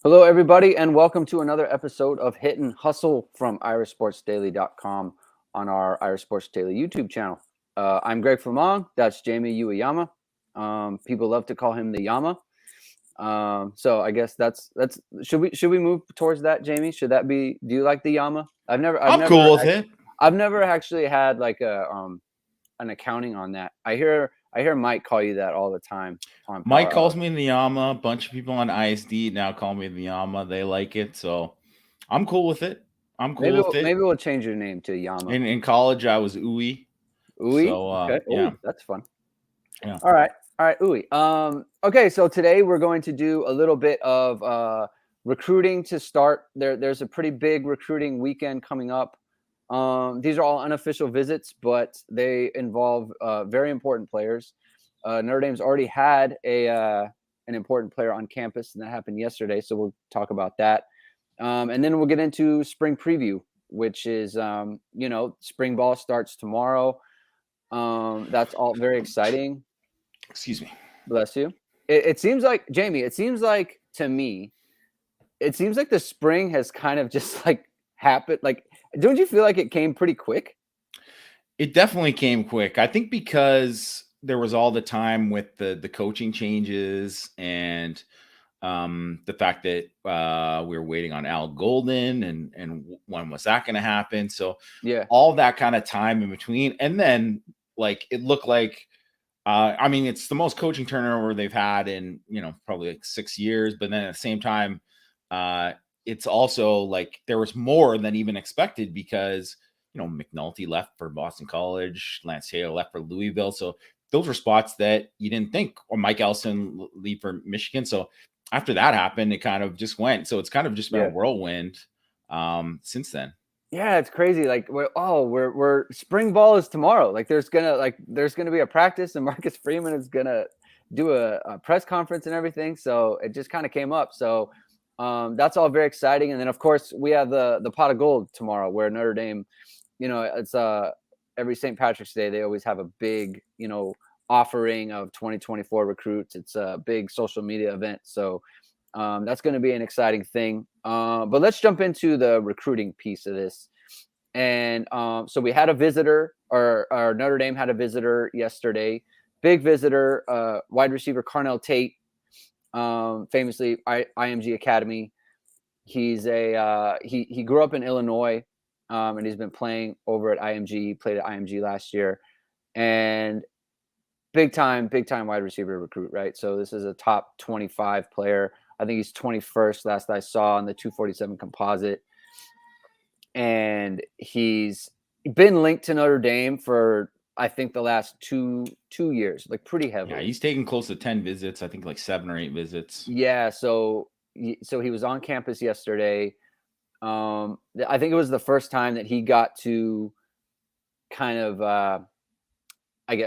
Hello, everybody, and welcome to another episode of Hit and Hustle from IrishSportsDaily.com on our Irish Sports Daily YouTube channel. I'm Greg Flamong. That's Jamie Ueyama. People love to call him the Yama. So I guess that's should we move towards that, Jamie? Should that be? Do you like the Yama? I'm cool with it. I've never actually had like an accounting on that. I hear Mike call you that all the time on Mike Power calls Hour. me the Yama. A bunch of people on ISD now call me the Yama. They like it, so I'm cool with it. I'm Maybe cool with it. we'll change your name to Yama. In college, I was Uwe. Ooey. So Okay. yeah, Ooey. That's fun. yeah. All right. All right. Ooey. Okay. So today we're going to do a little bit of recruiting to start. There's a pretty big recruiting weekend coming up. These are all unofficial visits, but they involve very important players. Notre Dame's already had an important player on campus, and that happened yesterday. So we'll talk about that. And then we'll get into spring preview, which is, spring ball starts tomorrow. That's all very exciting. Excuse me. Bless you. It seems like, Jamie, it seems like to me, it seems like the spring has kind of just like happened. Like, don't you feel like it came pretty quick? It definitely came quick. I think because there was all the time with the coaching changes and the fact that we were waiting on Al Golden and when was that going to happen? So Yeah. all that kind of time in between, and then like it looked like I mean it's the most coaching turnover they've had in probably like 6 years, but then at the same time it's also like there was more than even expected because McNulty left for Boston College, Lance Taylor left for Louisville, so those were spots that you didn't think, or Mike Elson leave for Michigan. So after that happened, it kind of just went. So it's kind of just been a Yeah. whirlwind since then. Yeah, it's crazy. Like we're spring ball is tomorrow. Like there's gonna be a practice, and Marcus Freeman is gonna do a press conference and everything. So it just kind of came up. So that's all very exciting. And then of course we have the pot of gold tomorrow, where Notre Dame, it's every St. Patrick's Day they always have a big offering of 2024 recruits. It's a big social media event. So that's going to be an exciting thing. But let's jump into the recruiting piece of this. And so we had a visitor, or Notre Dame had a visitor yesterday. Big visitor, wide receiver Carnell Tate, famously IMG Academy. He's he grew up in Illinois, and he's been playing over at IMG. He played at IMG last year, and big time wide receiver recruit, right? So this is a top 25 player. I think he's 21st last I saw on the 247 composite. And he's been linked to Notre Dame for I think the last two years, like pretty heavily. Yeah, he's taken close to 10 visits, I think like 7 or 8 visits. Yeah, so he was on campus yesterday. I think it was the first time that he got to kind of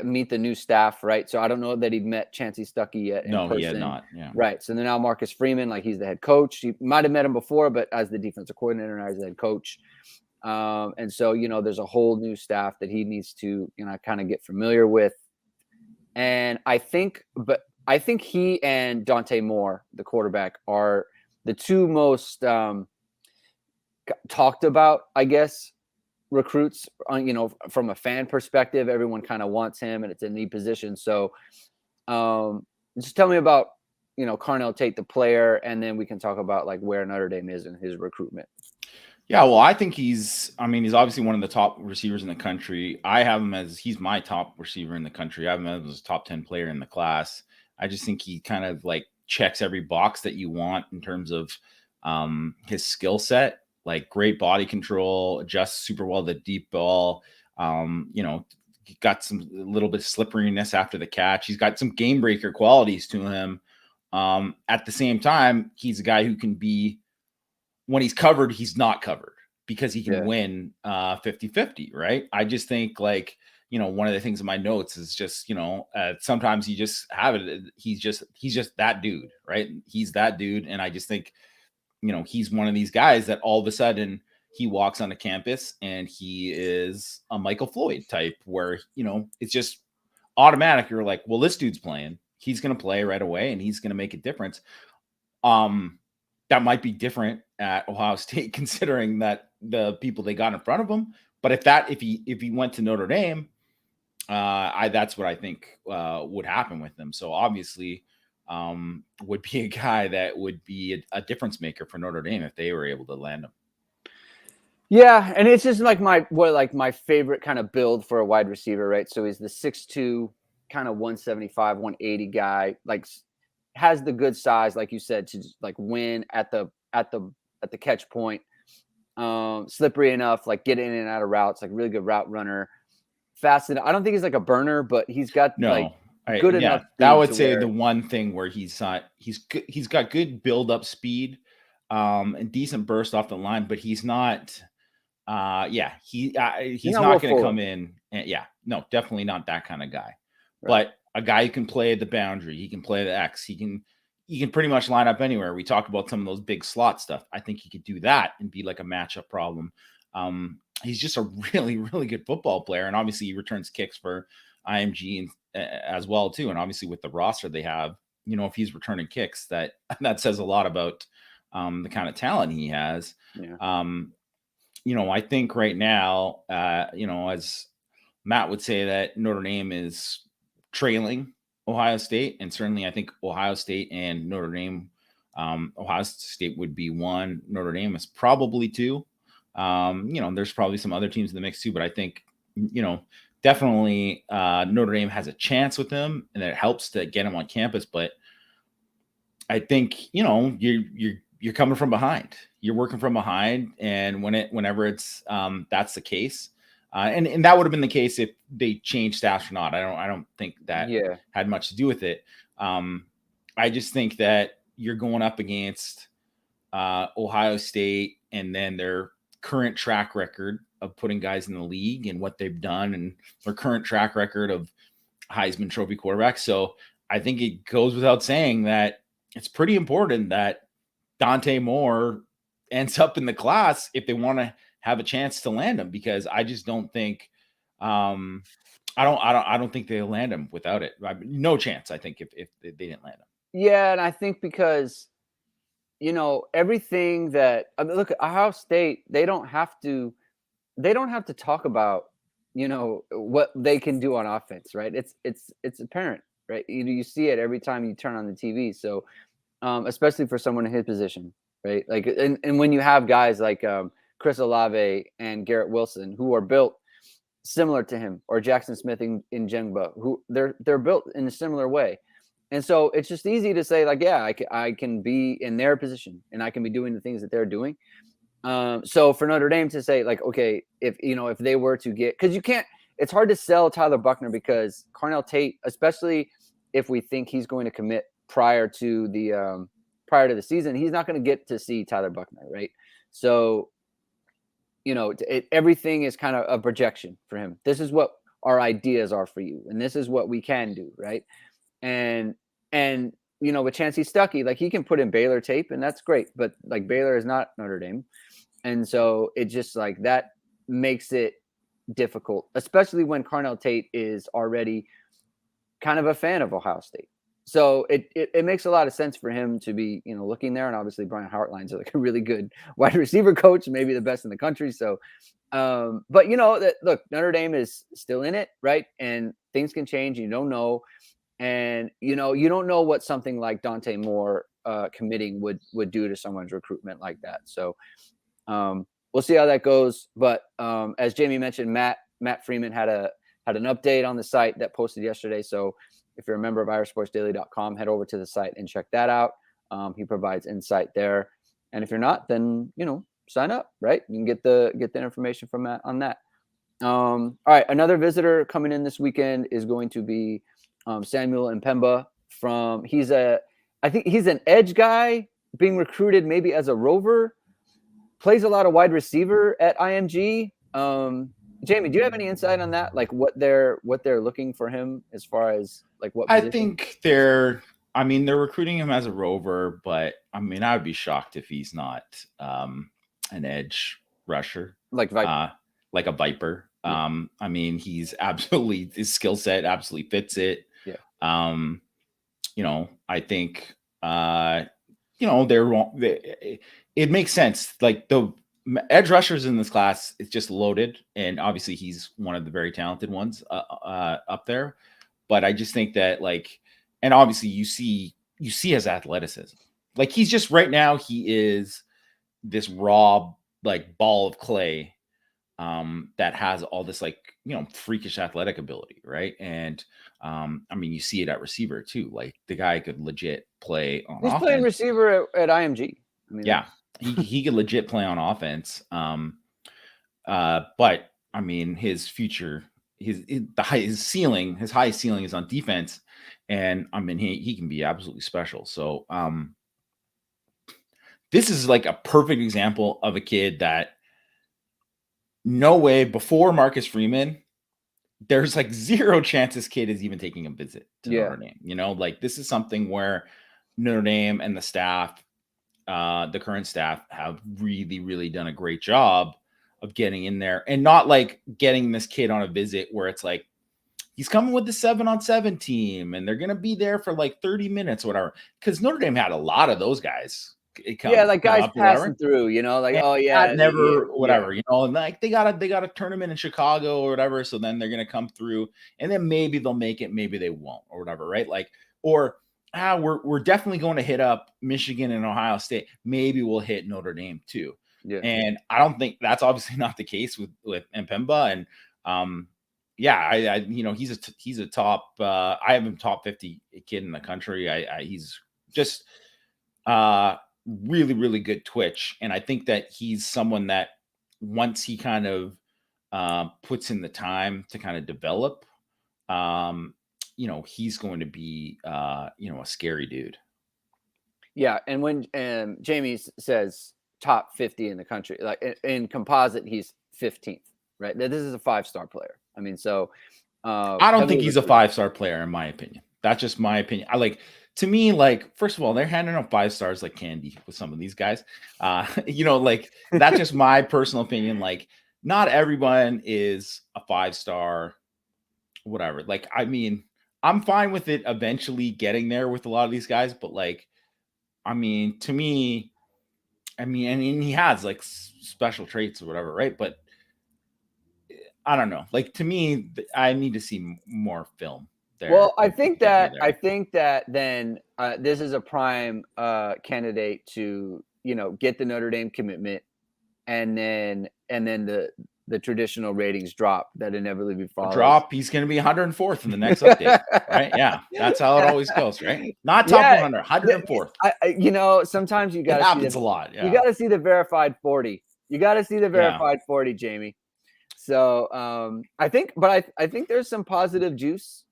meet the new staff, right? So I don't know that he'd met Chancey Stuckey yet in person. He had not. Yeah. Right. So then now Marcus Freeman, like he's the head coach. He might have met him before, but as the defensive coordinator and as the head coach. And so, there's a whole new staff that he needs to, kind of get familiar with. And I think he and Dante Moore, the quarterback, are the two most talked about, I guess, recruits. From a fan perspective, everyone kind of wants him, and it's a neat position. So just tell me about Carnell Tate, the player, and then we can talk about like where Notre Dame is in his recruitment. Yeah, well, I think he's obviously one of the top receivers in the country. I have him as he's my top receiver in the country. I have him as a top 10 player in the class. I just think he kind of like checks every box that you want in terms of his skill set, like great body control, adjusts super well to deep ball. Got some little bit of slipperiness after the catch. He's got some game breaker qualities to him. At the same time, he's a guy who can be, when he's covered, he's not covered because he can win 50-50, right? I just think like, one of the things in my notes is just, sometimes you just have it. He's just that dude, right? He's that dude. And I just think, he's one of these guys that all of a sudden he walks onto campus and he is a Michael Floyd type where, it's just automatic. You're like, well, this dude's playing. He's going to play right away and he's going to make a difference. that might be different at Ohio State, considering that the people they got in front of him. But if he went to Notre Dame, that's what I think would happen with him. So obviously, would be a guy that would be a difference maker for Notre Dame if they were able to land him. Yeah, and it's just like my favorite kind of build for a wide receiver, right? So he's the 6'2", kind of 175, 180 guy, like has the good size, like you said, to just like win at the catch point. Slippery enough, like get in and out of routes, like really good route runner. Fast enough. I don't think he's like a burner, but he's got good enough. That would say the one thing where he's got good build up speed, and decent burst off the line, but he's not. He's not going to come in. And, definitely not that kind of guy. Right. But a guy who can play at the boundary, he can play the X, he can pretty much line up anywhere. We talked about some of those big slot stuff. I think he could do that and be like a matchup problem. He's just a really, really good football player, and obviously he returns kicks for IMG as well too. And obviously with the roster they have, if he's returning kicks, that says a lot about the kind of talent he has. Yeah. I think right now, as Matt would say, that Notre Dame is trailing Ohio State, and certainly I think Ohio State and Notre Dame, Ohio State would be 1, Notre Dame is probably 2. There's probably some other teams in the mix too, but I think, definitely Notre Dame has a chance with him, and it helps to get him on campus. But I think, you're coming from behind, you're working from behind. And whenever it's that's the case, and that would have been the case if they changed staffs or not. I don't think that had much to do with it. I just think that you're going up against Ohio State, and then their current track record of putting guys in the league and what they've done, and their current track record of Heisman Trophy quarterbacks. So I think it goes without saying that it's pretty important that Dante Moore ends up in the class if they want to have a chance to land him, because I just don't think I don't think they'll land him without it. No chance, I think, if they didn't land him. Yeah, and I think because everything that look at Ohio State, they don't have to talk about what they can do on offense, right? It's apparent, right? You see it every time you turn on the TV. So especially for someone in his position, right? Like, and when you have guys like Chris Olave and Garrett Wilson, who are built similar to him, or Jackson Smith in Jengba, who they're built in a similar way. And so it's just easy to say, like, yeah, I can be in their position and I can be doing the things that they're doing. So for Notre Dame to say, like, okay, if they were to get, because it's hard to sell Tyler Buchner, because Carnell Tate, especially if we think he's going to commit prior to the season, he's not going to get to see Tyler Buchner, right? So, everything is kind of a projection for him. This is what our ideas are for you, and this is what we can do, right? And with Chancey Stuckey, like, he can put in Baylor tape, and that's great, but like, Baylor is not Notre Dame, and so it just like that makes it difficult, especially when Carnell Tate is already kind of a fan of Ohio State. So it makes a lot of sense for him to be, looking there. And obviously Brian Hartline's like a really good wide receiver coach, maybe the best in the country. So, but look, Notre Dame is still in it, right? And things can change. You don't know. And, you don't know what something like Dante Moore committing would do to someone's recruitment like that. So we'll see how that goes. But as Jamie mentioned, Matt Freeman had an update on the site that posted yesterday. So if you're a member of IrishSportsDaily.com, head over to the site and check that out. He provides insight there. And if you're not, then, sign up, right? You can get the information from Matt on that. All right. Another visitor coming in this weekend is going to be Samuel Mpemba I think he's an edge guy being recruited maybe as a rover, plays a lot of wide receiver at IMG. Jamie, do you have any insight on that? Like what they're looking for him as far as like what position? I think they're recruiting him as a rover, but I would be shocked if he's not an edge rusher. Like Viper. Like a Viper. He's absolutely, his skill set absolutely fits it. Yeah. I think you know, they're wrong. It makes sense. Like the edge rushers in this class, it's just loaded, and obviously he's one of the very talented ones up there. But I just think that like, and obviously you see his athleticism. Like he's just right now he is this raw like ball of clay that has all this like, you know, freakish athletic ability, right? And I mean, you see it at receiver too. Like the guy could legit play on He's offense. playing receiver at IMG. I mean, yeah, he could legit play on offense. But I mean, his future, his highest ceiling is on defense, and I mean, he can be absolutely special. So this is like a perfect example of a kid that no way before Marcus Freeman, there's like zero chance this kid is even taking a visit to Notre Dame. You know, like this is something where Notre Dame and the staff, the current staff, have really, really done a great job of getting in there and not like getting this kid on a visit where it's like he's coming with the 7-on-7 team and they're going to be there for like 30 minutes or whatever. Because Notre Dame had a lot of those guys. Like guys passing through, you know, like, and whatever, you know, and like they got a tournament in Chicago or whatever. So then they're going to come through and then maybe they'll make it, maybe they won't or whatever. Right. Like, or we're definitely going to hit up Michigan and Ohio State. Maybe we'll hit Notre Dame too. Yeah. And I don't think that's obviously not the case with Mpemba. And I you know, he's a top, I have him top 50 kid in the country. He's just really, really good twitch. And I think that he's someone that once he kind of puts in the time to kind of develop, you know, he's going to be, you know, a scary dude. Yeah. And when Jamie says top 50 in the country, like in composite, he's 15th, right? This is a 5-star player. I mean, so I don't think he's a 5-star player, in my opinion. That's just my opinion. To me, like, first of all, they're handing out 5 stars like candy with some of these guys. You know, like that's just my personal opinion. Like, not everyone is a 5-star, whatever. Like, I mean, I'm fine with it eventually getting there with a lot of these guys, but like, I mean, to me, I mean, and he has like special traits or whatever, right? But I don't know. Like to me, I need to see more film. Well, I think that then this is a prime candidate to, you know, get the Notre Dame commitment, and then the traditional ratings drop that inevitably follows. He's going to be 104th in the next update, right? Yeah, that's how it always goes, right? Not top 100, 104th. You know, sometimes you got to happens a lot. Yeah. You got to see the verified 40. You got to see the verified 40, Jamie. So I think there's some positive juice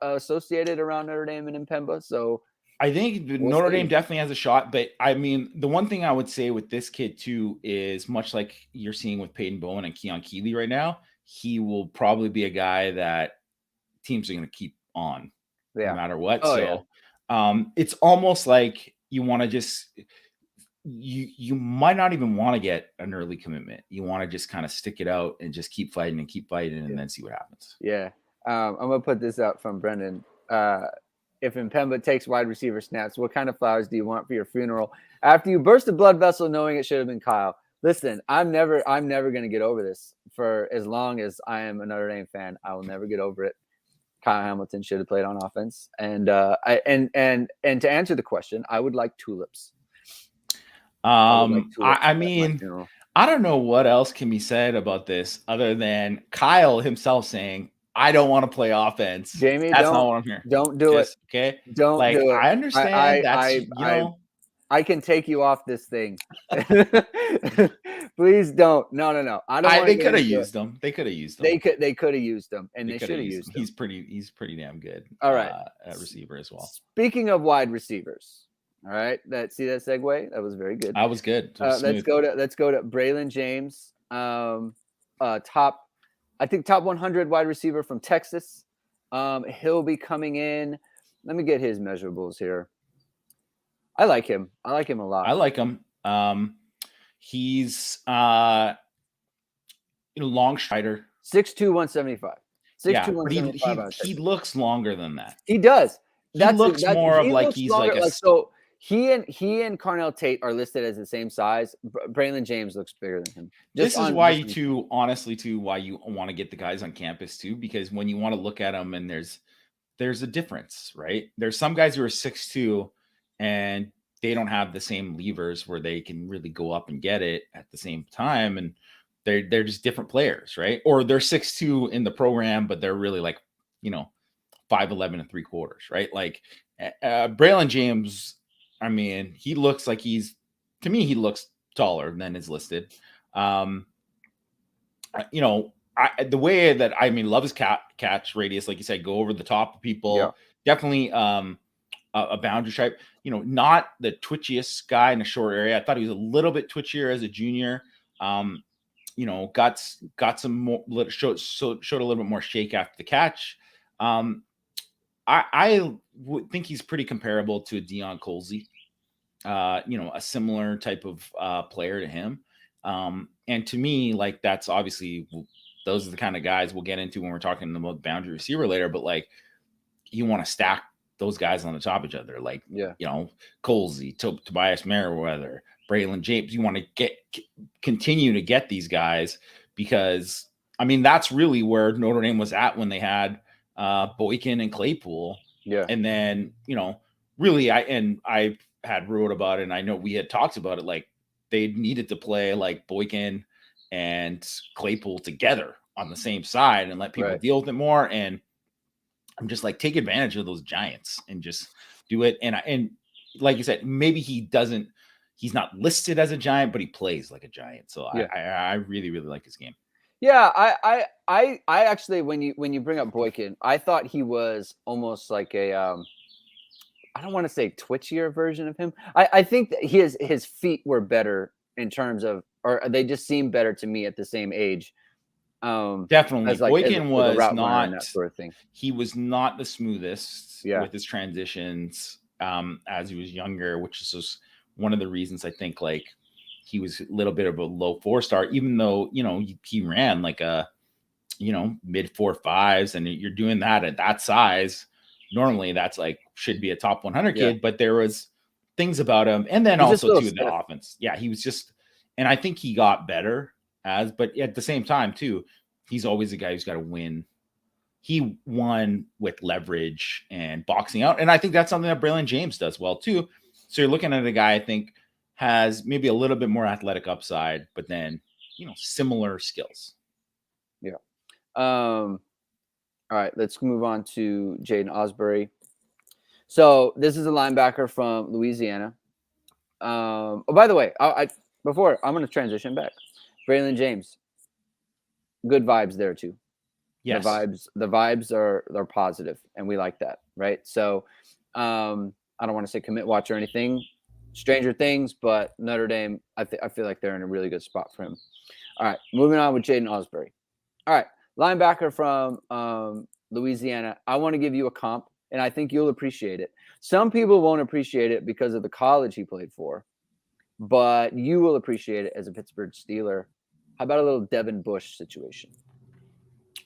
associated around Notre Dame and Mpemba. So I think Notre Dame definitely has a shot. But I mean, the one thing I would say with this kid too is much like you're seeing with Peyton Bowen and Keon Keeley right now, he will probably be a guy that teams are going to keep on no matter what. It's almost like you want to just you might not even want to get an early commitment. You want to just kind of stick it out and just keep fighting and then see what happens. Yeah. I'm going to put this out from Brendan. If Mpemba takes wide receiver snaps, what kind of flowers do you want for your funeral? After you burst a blood vessel knowing it should have been Kyle. Listen, I'm never going to get over this. For as long as I am a Notre Dame fan, I will never get over it. Kyle Hamilton should have played on offense. And to answer the question, I would like tulips. I mean, I don't know what else can be said about this other than Kyle himself saying, I don't want to play offense. Jamie, that's not what I'm hearing. Don't do it. Okay. Don't do it. I understand I can take you off this thing. Please don't. No. They could have used them. They could have used them. They could have used them, and they should have used them. He's pretty damn good. All right. At receiver as well. Speaking of wide receivers, all right. See that segue? That was very good. That was good. Let's go to Braylon James. Top 100 wide receiver from Texas. He'll be coming in. Let me get his measurables here. I like him. I like him a lot. I like him. He's long strider. 6'2", 175. 6'2", 175. He looks longer than that. He does. He looks more of like he's like a. So He and Carnell Tate are listed as the same size. Braylon James looks bigger than him. This is why you honestly why you want to get the guys on campus too, because when you want to look at them and there's a difference, right? There's some guys who are 6'2" and they don't have the same levers where they can really go up and get it at the same time. And they're just different players, right? Or they're 6'2" in the program, but they're really like, 5'11" and 3/4, right? Like Braylon James, I mean, he looks like to me, he looks taller than is listed. The way that Love his catch radius, like you said, go over the top of people. Yeah. Definitely a boundary stripe. Not the twitchiest guy in a short area. I thought he was a little bit twitchier as a junior. Got some more, showed a little bit more shake after the catch. I would think he's pretty comparable to a Deion Colsey. A similar type of player to him. And to me, like, that's obviously, those are the kind of guys we'll get into when we're talking about boundary receiver later, but like, you want to stack those guys on the top of each other. Like, Colsey, Tobias Merriweather, Braylon James, you want to continue to get these guys because that's really where Notre Dame was at when they had Boykin and Claypool. Yeah. And then, really I had wrote about it, and I know we had talked about it, like they needed to play like Boykin and Claypool together on the same side and let people deal with it more. And I'm just like, take advantage of those giants and just do it. And like you said, maybe he's not listed as a giant, but he plays like a giant. So I really, really like his game. Yeah, I actually, when you bring up Boykin, I thought he was almost like a I don't want to say twitchier version of him. I think that his feet were better in terms of, or they just seemed better to me at the same age. Definitely, Boykin was not that sort of thing. He was not the smoothest with his transitions as he was younger, which is just one of the reasons I think like he was a little bit of a low 4-star, even though he ran like a mid 4.5s, and you're doing that at that size. Normally, that's like should be a top 100 kid, but there was things about him, and then also too the offense. Yeah, he was just, and I think he got better but at the same time too, he's always a guy who's got to win. He won with leverage and boxing out, and I think that's something that Braylon James does well too. So you're looking at a guy I think has maybe a little bit more athletic upside, but then similar skills. Yeah. All right, let's move on to Jaiden Ausberry. So this is a linebacker from Louisiana. Oh, by the way, I'm going to transition back. Braylon James, good vibes there too. Yes, the vibes are positive, and we like that, right? So, I don't want to say commit watch or anything, Stranger Things, but Notre Dame, I feel like they're in a really good spot for him. All right, moving on with Jaiden Ausberry. All right, linebacker from Louisiana. I want to give you a comp, and I think you'll appreciate it. Some people won't appreciate it because of the college he played for, but you will appreciate it as a Pittsburgh Steeler. How about a little Devin Bush situation?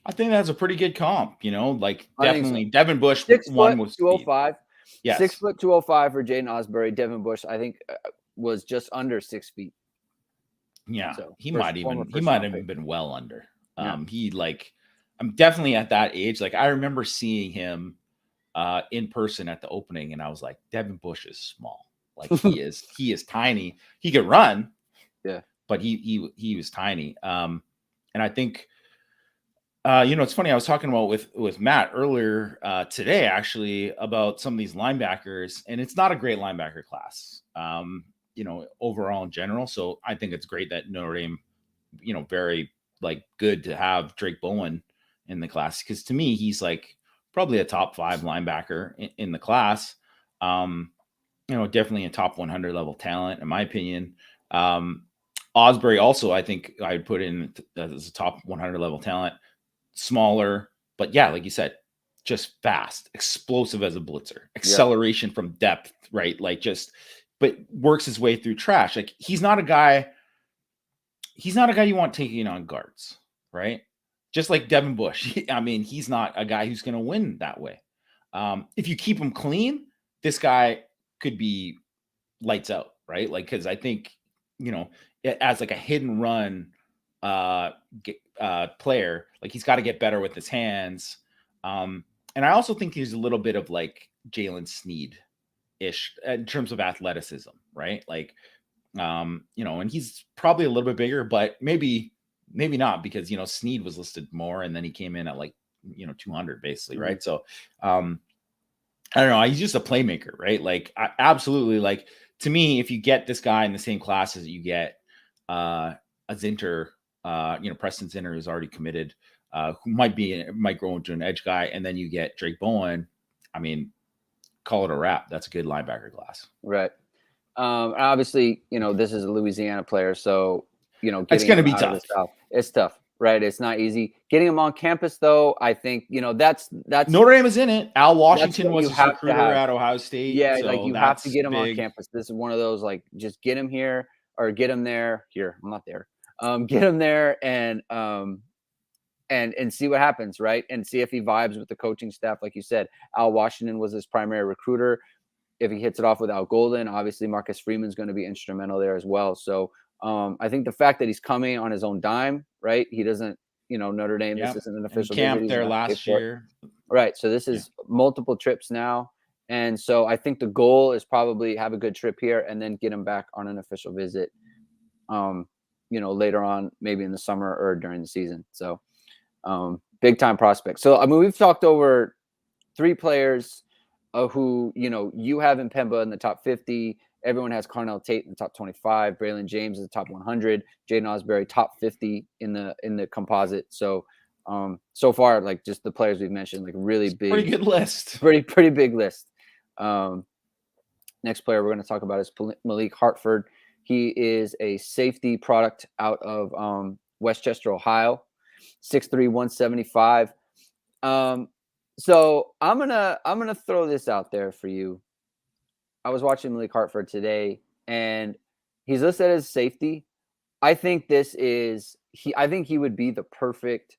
I think that's a pretty good comp. Like definitely Devin Bush. 6 foot, 205. Yes. 6 foot, 205 for Jaiden Ausberry. Devin Bush, I think, was just under 6 feet. Yeah, so he might have been well under. I'm definitely at that age. Like I remember seeing him in person at the opening, and I was like, Devin Bush is small. Like he is tiny. He could run, but he was tiny. And I think, it's funny. I was talking about with Matt earlier today, actually, about some of these linebackers, and it's not a great linebacker class, overall in general. So I think it's great that Notre Dame, very like good to have Drake Bowen in the class, because to me, he's like probably a top 5 linebacker in the class. Definitely a top 100 level talent, in my opinion. Ausberry also, I think I'd put in as a top 100 level talent. Smaller, but yeah, like you said, just fast, explosive as a blitzer, acceleration from depth, right? Like but works his way through trash. Like he's not a guy you want taking on guards, right? Just like Devin Bush. He's not a guy who's going to win that way. If you keep him clean, this guy could be lights out, right? Like, because I think, as like a hidden run player, like he's got to get better with his hands. And I also think he's a little bit of like Jalen Sneed-ish in terms of athleticism, right? Like, and he's probably a little bit bigger, but maybe not, because Sneed was listed more, and then he came in at like 200 basically, right? So I don't know, he's just a playmaker, right? Like, absolutely, like, to me, if you get this guy in the same class as you get a Zinter, Preston Zinter is already committed, who might grow into an edge guy, and then you get Drake Bowen, I mean, call it a wrap. That's a good linebacker class, right? Obviously, this is a Louisiana player, so it's going to be tough. It's tough, right? It's not easy getting him on campus, though. I think that's Notre Dame is in it. Al Washington was his recruiter at Ohio State. Yeah, so like you have to get him on campus. This is one of those, like, just get him here or get him there. Here, I'm not there. Get him there and see what happens, right? And see if he vibes with the coaching staff. Like you said, Al Washington was his primary recruiter. If he hits it off with Al Golden, obviously Marcus Freeman's going to be instrumental there as well. So I think the fact that he's coming on his own dime, right? He doesn't, Notre Dame, this isn't an official camp there last year. Right. So this is multiple trips now. And so I think the goal is probably have a good trip here and then get him back on an official visit, later on, maybe in the summer or during the season. So big time prospect. So, I mean, we've talked over 3 players who, you have in Pemba in the top 50. Everyone has Carnell Tate in the top 25. Braylon James in the top 100. Jaiden Ausberry top 50 in the composite. So, so far, like, just the players we've mentioned, like, really big, pretty good list, pretty big list. Next player we're going to talk about is Malik Hartford. He is a safety product out of Westchester, Ohio, 6'3", 175. So I'm gonna throw this out there for you. I was watching Malik Hartford today, and he's listed as safety. I think I think he would be the perfect,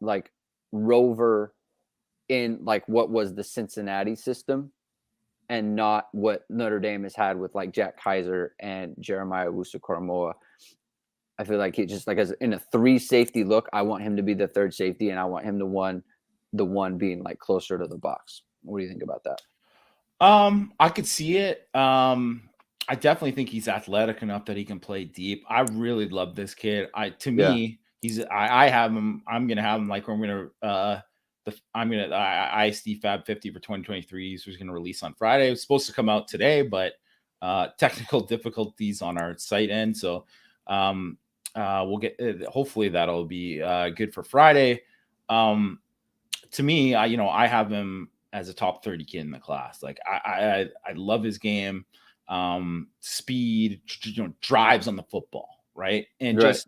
like, rover in, like, what was the Cincinnati system, and not what Notre Dame has had with, like, Jack Kaiser and Jeremiyah Wusu-Koramoah. I feel like he just, like, as in a 3 safety look, I want him to be the 3rd safety, and I want him the one being, like, closer to the box. What do you think about that? I could see it. I definitely think he's athletic enough that he can play deep. I really love this kid. I have him. I'm gonna have him, like, I'm gonna ISD Fab 50 for 2023. So he's gonna release on Friday. It was supposed to come out today, but technical difficulties on our site end. So we'll get. Hopefully that'll be good for Friday. To me, I have him as a top 30 kid in the class. Like, I love his game, speed, drives on the football, right? And that's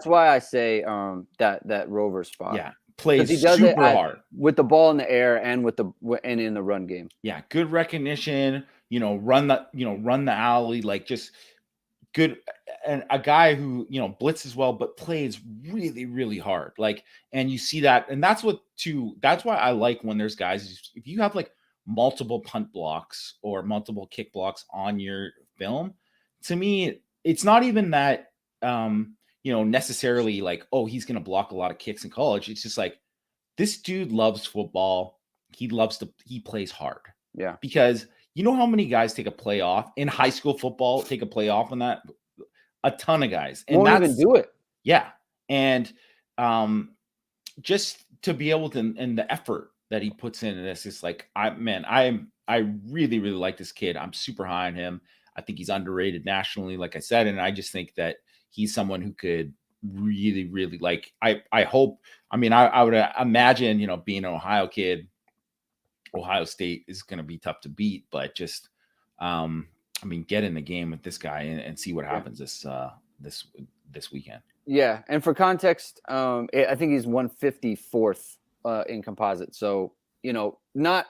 why I say that rover spot. Yeah, plays super hard with the ball in the air and and in the run game. Yeah, good recognition. Run the alley, like, just good, and a guy who blitzes well but plays really, really hard. Like, and you see that, and that's why I like when there's guys, if you have, like, multiple punt blocks or multiple kick blocks on your film, to me it's not even that necessarily like, oh, he's gonna block a lot of kicks in college. It's just like, this dude loves football. He plays hard. Yeah, because how many guys take a play off in high school football, take a play off on that? A ton of guys. And won't even do it. Yeah. And just to be able to, and the effort that he puts in, and it's just like, I really, really like this kid. I'm super high on him. I think he's underrated nationally, like I said. And I just think that he's someone who could really, really, like, I hope, I would imagine, being an Ohio kid, Ohio State is going to be tough to beat, but just, get in the game with this guy and see what happens this weekend. Yeah, and for context, I think he's 154th in composite. So not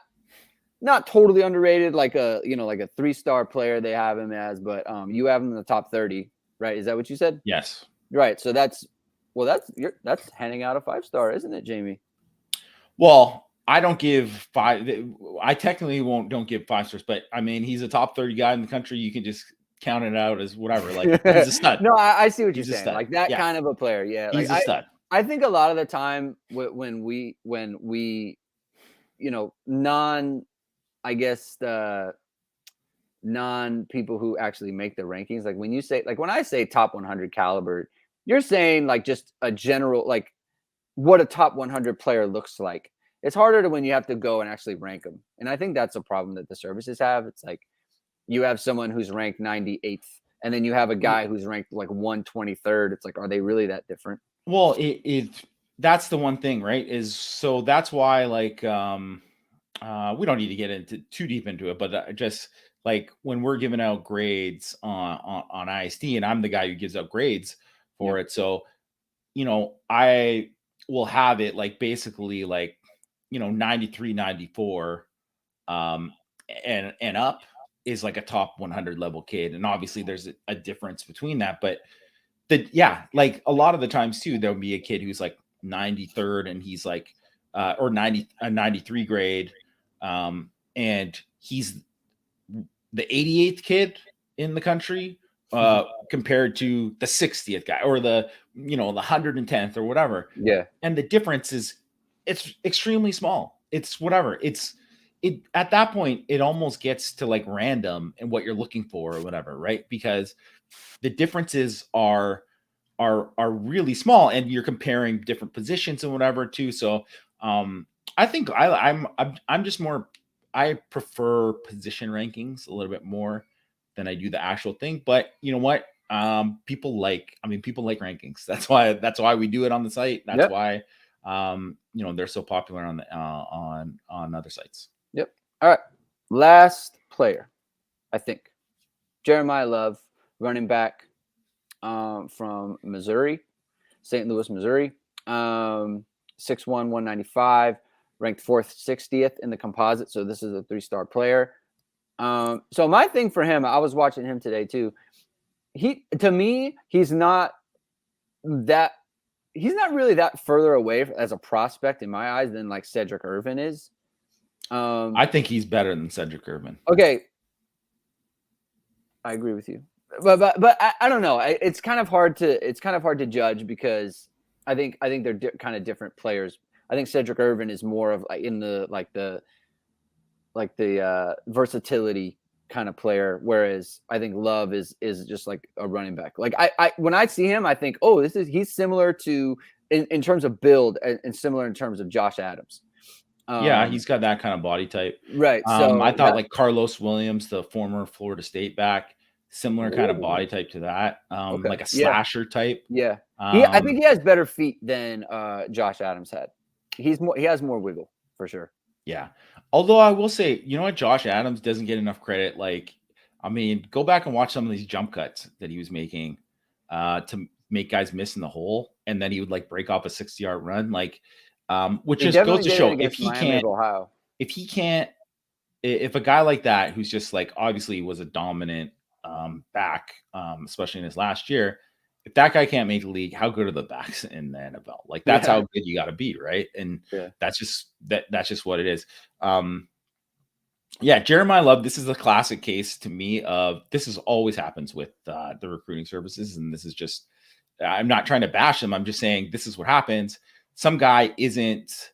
totally underrated, like a 3-star player they have him as, but you have him in the top 30, right? Is that what you said? Yes. Right. So that's handing out a 5-star, isn't it, Jamie? Well, I don't give 5. I technically don't give 5 stars, but I mean, he's a top 30 guy in the country. You can just count it out as whatever. Like, he's a stud. No, I see what you're He's a saying. stud. Like that Yeah. kind of a player. Yeah. Like He's a stud. I think a lot of the time when we, I guess the non people who actually make the rankings, like when you say, like when I say top 100 caliber, you're saying like just a general, like what a top 100 player looks like. It's harder to when you have to go and actually rank them. And I think that's a problem that the services have. It's like you have someone who's ranked 98th, and then you have a guy who's ranked like 123rd. It's like, are they really that different? Well, that's the one thing, right? Is so that's why like we don't need to get into too deep into it, but just like when we're giving out grades on ISD, and I'm the guy who gives out grades for it. So, I will have it like basically like 93, 94 and up is like a top 100 level kid, and obviously there's a difference between that, but like a lot of the times too there'll be a kid who's like 93rd and he's like or 93 grade, and he's the 88th kid in the country compared to the 60th guy or the 110th or whatever. Yeah. And the difference is it's extremely small. It's whatever. It at that point it almost gets to like random and what you're looking for or whatever, right? Because the differences are really small, and you're comparing different positions and whatever too. So I think I'm just more, I prefer position rankings a little bit more than I do the actual thing. But you know what? People like rankings. That's why we do it on the site. That's why they're so popular on the on other sites. Yep. All right. Last player, I think. Jeremiyah Love, running back from Missouri, St. Louis, Missouri. 6'1", 195, ranked 4th, 60th in the composite. So this is a 3-star player. So my thing for him, I was watching him today too. To me, he's not really that further away as a prospect in my eyes than like Cedric Irvin is. I think he's better than Cedric Irvin. Okay. I agree with you, but I don't know. It's kind of hard to judge because I think they're kind of different players. I think Cedric Irvin is more of in the versatility kind of player, whereas I think Love is just like a running back. Like I when I see him, I think, oh, he's similar to in terms of build and similar in terms of Josh Adams. He's got that kind of body type. Right. So I thought like Carlos Williams, the former Florida State back, similar kind of body type to that. Like a slasher type. Yeah. I think he has better feet than Josh Adams had. He has more wiggle for sure. Yeah. Although I will say, you know what, Josh Adams doesn't get enough credit. Like, I mean, go back and watch some of these jump cuts that he was making to make guys miss in the hole, and then he would like break off a 60-yard run. Like, which just goes to show if a guy like that, who's just like obviously was a dominant back, especially in his last year, if that guy can't make the league, how good are the backs in the NFL? Like that's how good you got to be, right? And that's just what it is. Jeremiyah Love, this is a classic case to me of this is always happens with the recruiting services, and this is just, I'm not trying to bash them. I'm just saying this is what happens. Some guy isn't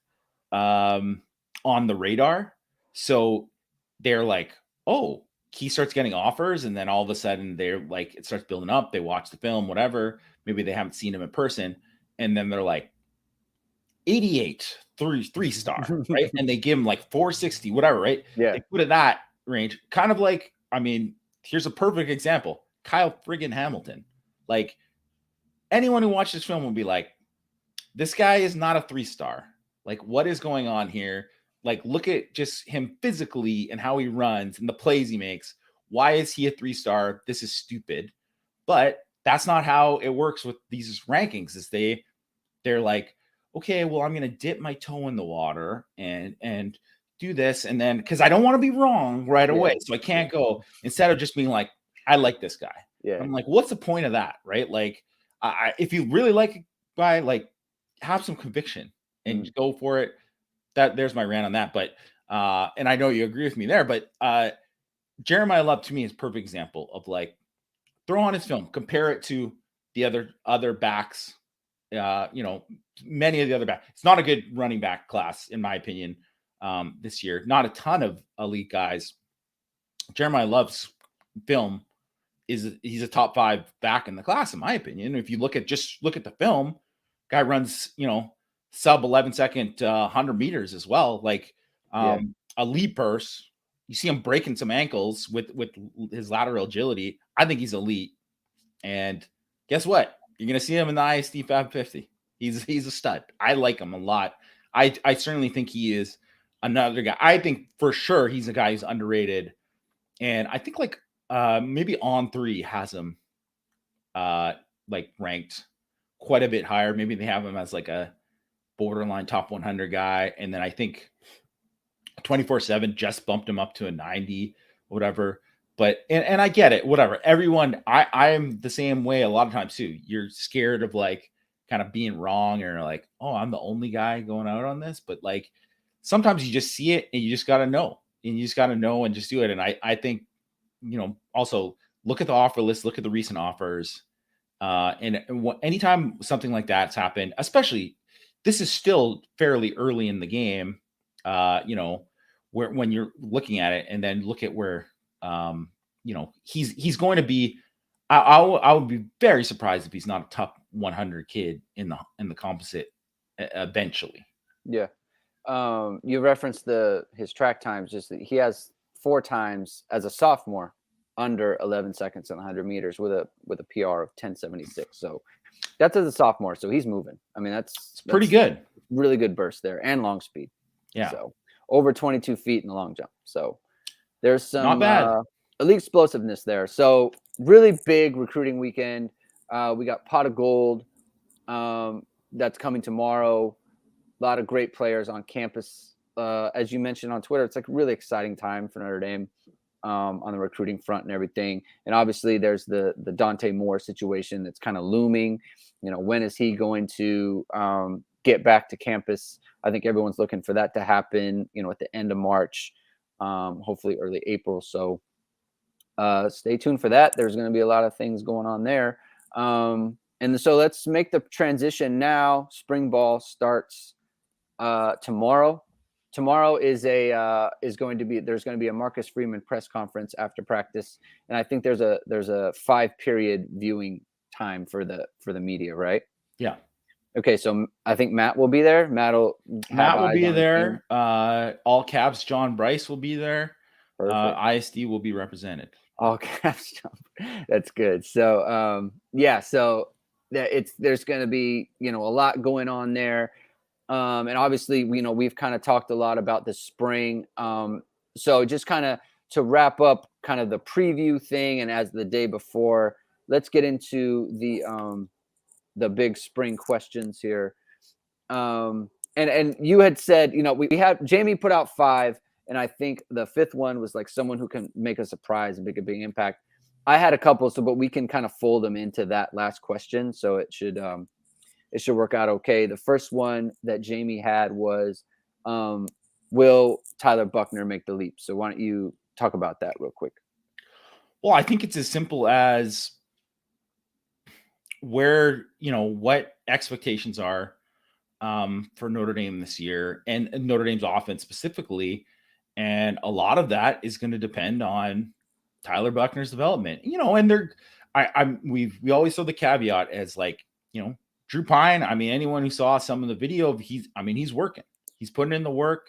on the radar, so they're like, oh, he starts getting offers, and then all of a sudden they're like, it starts building up. They watch the film, whatever. Maybe they haven't seen him in person, and then they're like 88, 3-star, right? And they give him like 460, whatever, right? Yeah. They put it that range, kind of like, I mean, here's a perfect example: Kyle friggin' Hamilton. Like anyone who watched this film will be like, this guy is not a 3-star. Like, what is going on here? Like, look at just him physically and how he runs and the plays he makes. Why is he a 3-star? This is stupid. But that's not how it works with these rankings. Is they're like, okay, well, I'm going to dip my toe in the water and do this. And then, because I don't want to be wrong right away. So I can't go, instead of just being like, I like this guy. Yeah. I'm like, what's the point of that? Right? Like, if you really like a guy, like, have some conviction and go for it. there's my rant on that. But and I know you agree with me there, but Jeremiyah Love to me is a perfect example of like throw on his film, compare it to the other backs. Many of the other backs. It's not a good running back class, in my opinion, this year. Not a ton of elite guys. Jeremiyah Love's film he's a top 5 back in the class, in my opinion. If you look at the film, guy runs, sub 11-second 100 meters as well. Like a lead burst. You see him breaking some ankles with his lateral agility. I think he's elite. And guess what? You're going to see him in the ISD 550. He's a stud. I like him a lot. I certainly think he is another guy. I think for sure he's a guy who's underrated. And I think like maybe On3 has him like ranked quite a bit higher. Maybe they have him as like a borderline top 100 guy. And then I think 24/7 just bumped him up to a 90, whatever. But and I get it, whatever. Everyone, I'm the same way a lot of times too. You're scared of like kind of being wrong, or like, oh, I'm the only guy going out on this. But like sometimes you just see it and you just gotta know. And you just gotta know and just do it. And I think, also look at the offer list, look at the recent offers. Anytime something like that's happened, especially this is still fairly early in the game, where when you're looking at it and then look at where he's going to be. I would be very surprised if he's not a top 100 kid in the composite eventually. Yeah. You referenced his track times. Just that he has 4 times as a sophomore under 11 seconds on 100 meters with a PR of 10:76. So that's as a sophomore. So he's moving. I mean, that's pretty good. Really good burst there and long speed. Yeah. So over 22 feet in the long jump. So there's some not bad. Elite explosiveness there. So really big recruiting weekend. We got Pot of Gold that's coming tomorrow. A lot of great players on campus. As you mentioned on Twitter, it's like a really exciting time for Notre Dame on the recruiting front and everything. And obviously there's the Dante Moore situation that's kind of looming. When is he going to get back to campus? I think everyone's looking for that to happen, at the end of March, hopefully early April. So stay tuned for that. There's going to be a lot of things going on there. And so let's make the transition now. Spring ball starts tomorrow. Tomorrow there's going to be a Marcus Freeman press conference after practice, and I think there's a 5-period viewing time for the media, right? Yeah. Okay, so I think Matt will be there. Matt will be there. All caps John Bryce will be there. ISD will be represented. All caps John. That's good. So so there's going to be a lot going on there. And obviously, we've kind of talked a lot about the spring. So just kind of to wrap up kind of the preview thing, and as the day before, let's get into the big spring questions here. And you had said, we had Jamie put out 5, and I think the 5th one was like someone who can make a surprise and make a big impact. I had a couple, but we can kind of fold them into that last question. So it should work out okay. The first one that Jamie had was, will Tyler Buchner make the leap? So why don't you talk about that real quick? Well, I think it's as simple as where, what expectations are for Notre Dame this year and Notre Dame's offense specifically. And a lot of that is going to depend on Tyler Buchner's development, and we always throw the caveat as like, Drew Pine. I mean, anyone who saw some of the video, he's working. He's putting in the work.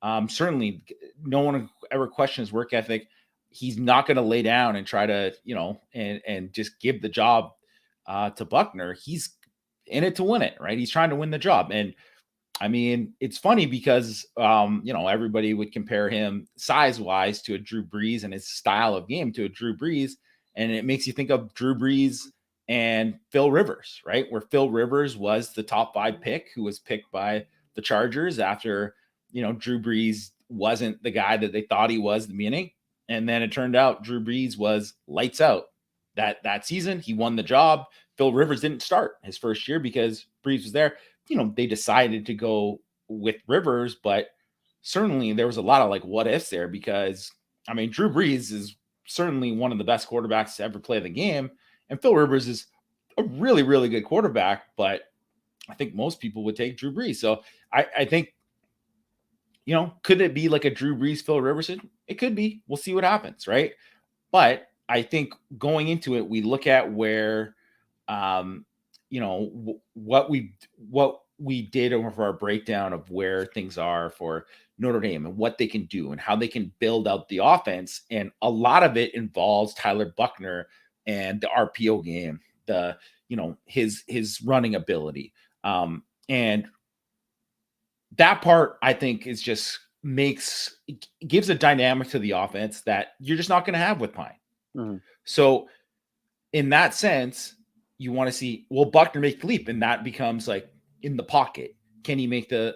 Certainly, no one ever questions his work ethic. He's not going to lay down and try to, and just give the job to Buchner. He's in it to win it, right? He's trying to win the job. And I mean, it's funny because, everybody would compare him size-wise to a Drew Brees and his style of game to a Drew Brees. And it makes you think of Drew Brees and Phil Rivers, right? Where Phil Rivers was the top 5 pick who was picked by the Chargers after, Drew Brees wasn't the guy that they thought he was at the beginning. And then it turned out Drew Brees was lights out that season. He won the job. Phil Rivers didn't start his first year because Brees was there. They decided to go with Rivers, but certainly there was a lot of like what ifs there because I mean, Drew Brees is certainly one of the best quarterbacks to ever play the game. And Phil Rivers is a really, really good quarterback, but I think most people would take Drew Brees. So I think, could it be like a Drew Brees, Phil Rivers? It could be. We'll see what happens, right? But I think going into it, we look at where, what we did over our breakdown of where things are for Notre Dame and what they can do and how they can build out the offense. And a lot of it involves Tyler Buchner and the RPO game, his running ability. And that part, I think, is just gives a dynamic to the offense that you're just not going to have with Pine. Mm-hmm. So in that sense, you want to see, will Buchner make the leap? And that becomes like in the pocket. Can he make the,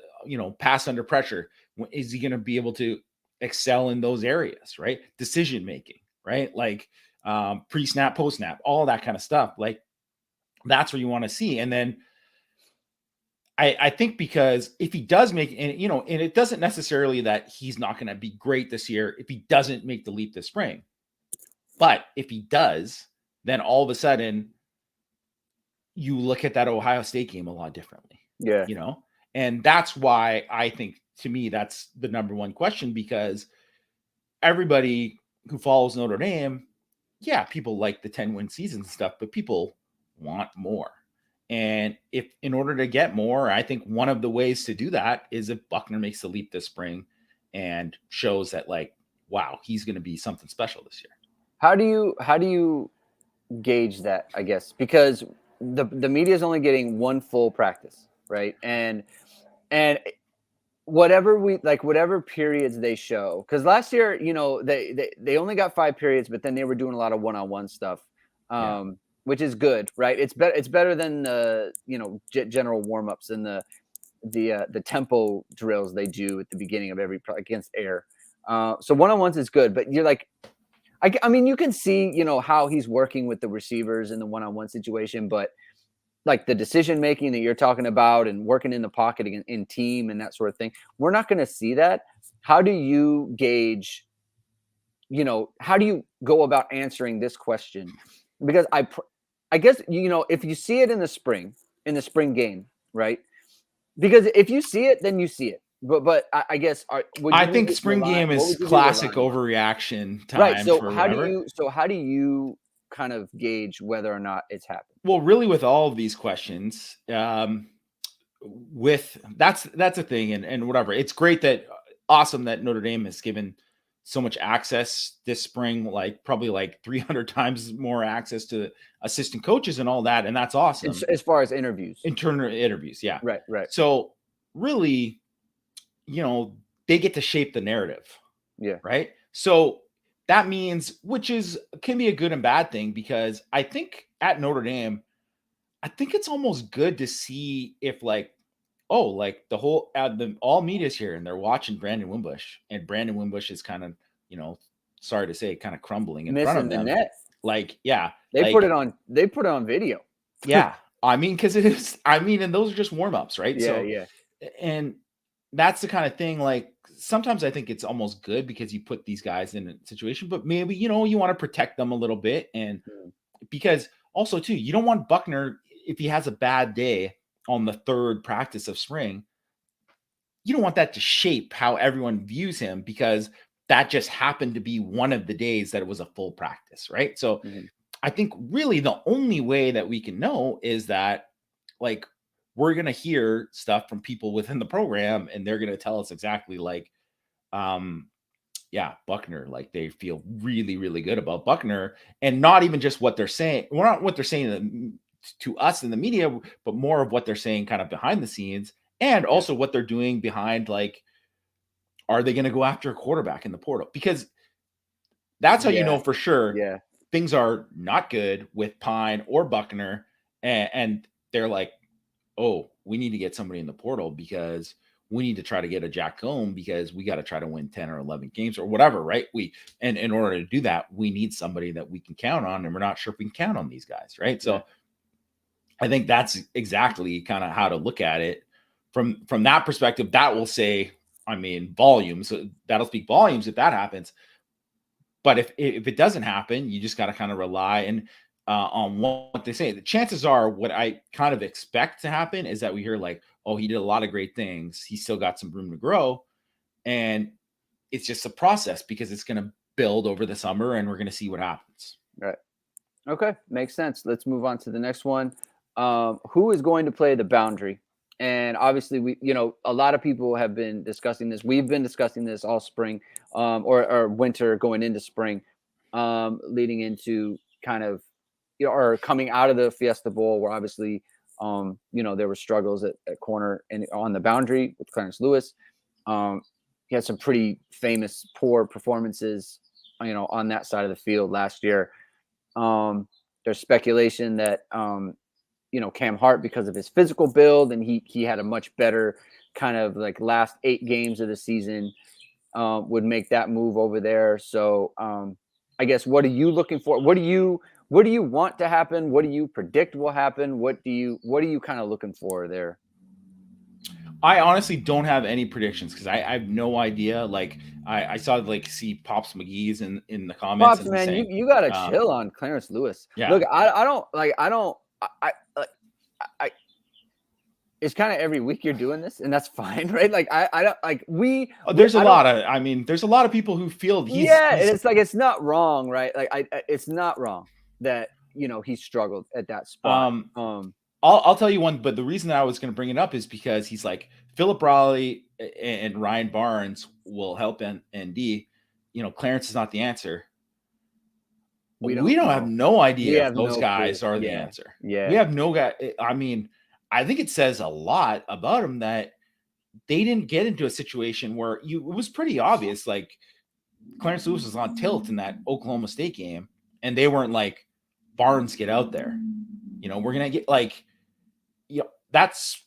pass under pressure? Is he going to be able to excel in those areas, right? Decision-making, right? Like pre-snap, post-snap, all that kind of stuff. Like that's what you want to see. And then I think because if he does make, and it doesn't necessarily that he's not going to be great this year if he doesn't make the leap this spring. But if he does, then all of a sudden you look at that Ohio State game a lot differently. Yeah. And that's why I think, to me, that's the number one question, because everybody who follows Notre Dame, yeah, people like the 10-win season stuff, but people want more. And if in order to get more, I think one of the ways to do that is if Buchner makes the leap this spring and shows that, like, wow, he's going to be something special this year. How do you gauge that, I guess? Because the media is only getting one full practice, right? And whatever periods they show, because last year, they only got 5 periods, but then they were doing a lot of one-on-one stuff. Which is good, right? It's better than the general warm-ups and the tempo drills they do at the beginning of every against air. So one-on-ones is good, but you're like, I mean, you can see how he's working with the receivers in the one-on-one situation, but like the decision making that you're talking about and working in the pocket in team and that sort of thing, we're not going to see that. How do you gauge? How do you go about answering this question? Because I guess, if you see it in the spring game, right? Because if you see it, then you see it. But I guess I think spring game is classic overreaction time. Right. So how do you kind of gauge whether or not it's happened? Well, really, with all of these questions, that's a thing, and whatever. It's great awesome that Notre Dame has given so much access this spring, like probably like 300 times more access to assistant coaches and all that. And that's awesome. As far as interviews. Internal interviews. Yeah. Right. So really, they get to shape the narrative. Yeah. Right. So that means, can be a good and bad thing, because I think at Notre Dame, I think it's almost good to see if the whole all media's here and they're watching Brandon Wimbush, and Brandon Wimbush is kind of, sorry to say, kind of crumbling in front of them. Net. Like, yeah, they put it on video. Yeah. I mean, because it is, and those are just warm-ups, right? Yeah. So, yeah. And that's the kind of thing, like, sometimes I think it's almost good because you put these guys in a situation, but maybe, you want to protect them a little bit. And because also too, you don't want Buchner, if he has a bad day on the third practice of spring, you don't want that to shape how everyone views him, because that just happened to be one of the days that it was a full practice, right? So I think really the only way that we can know is that, like, we're going to hear stuff from people within the program, and they're going to tell us exactly, like, Buchner, like, they feel really, really good about Buchner, and not even just what they're saying. Well, not what they're saying to us in the media, but more of what they're saying kind of behind the scenes, and also what they're doing behind, like, are they going to go after a quarterback in the portal? Because that's how you know for sure things are not good with Pine or Buchner, and they're like, oh, we need to get somebody in the portal because we need to try to get a Jack Cohn, because we got to try to win 10 or 11 games or whatever, right? And in order to do that, we need somebody that we can count on, and we're not sure if we can count on these guys, right? So I think that's exactly kind of how to look at it from that perspective, that will say, I mean, volumes. So that'll speak volumes if that happens. But if it doesn't happen, you just got to kind of rely on what they say. The chances are, what I kind of expect to happen is that we hear like, oh, he did a lot of great things. He's still got some room to grow. And it's just a process because it's going to build over the summer and we're going to see what happens. Right. Okay. Makes sense. Let's move on to the next one. Who is going to play the boundary? And obviously, a lot of people have been discussing this. We've been discussing this all spring, or winter going into spring, leading into kind of, or coming out of the Fiesta Bowl, where obviously, there were struggles at corner and on the boundary with Clarence Lewis. He had some pretty famous poor performances, on that side of the field last year. There's speculation that, Cam Hart, because of his physical build, and he had a much better kind of like last 8 games of the season, would make that move over there. So I guess, what are you looking for? What do you want to happen? What do you predict will happen? What are you kind of looking for there? I honestly don't have any predictions because I have no idea. Like I saw see Pops McGee's in the comments. Pops, man, you gotta chill on Clarence Lewis. Yeah. Look, it's kind of every week you're doing this, and that's fine, right? Like I don't like we. There's a lot of people who feel he's it's like, it's not wrong, right? Like it's not wrong that he struggled at that spot. I'll tell you one, but the reason that I was going to bring it up is because he's like Philip Raleigh and Ryan Barnes will help ND. Clarence is not the answer. We don't have no idea if those guys are the answer. Yeah, we have no guy. I mean, I think it says a lot about him that they didn't get into a situation where it was pretty obvious. Like Clarence Lewis was on tilt in that Oklahoma State game, and they weren't like, Barnes, get out there. We're gonna get like. That's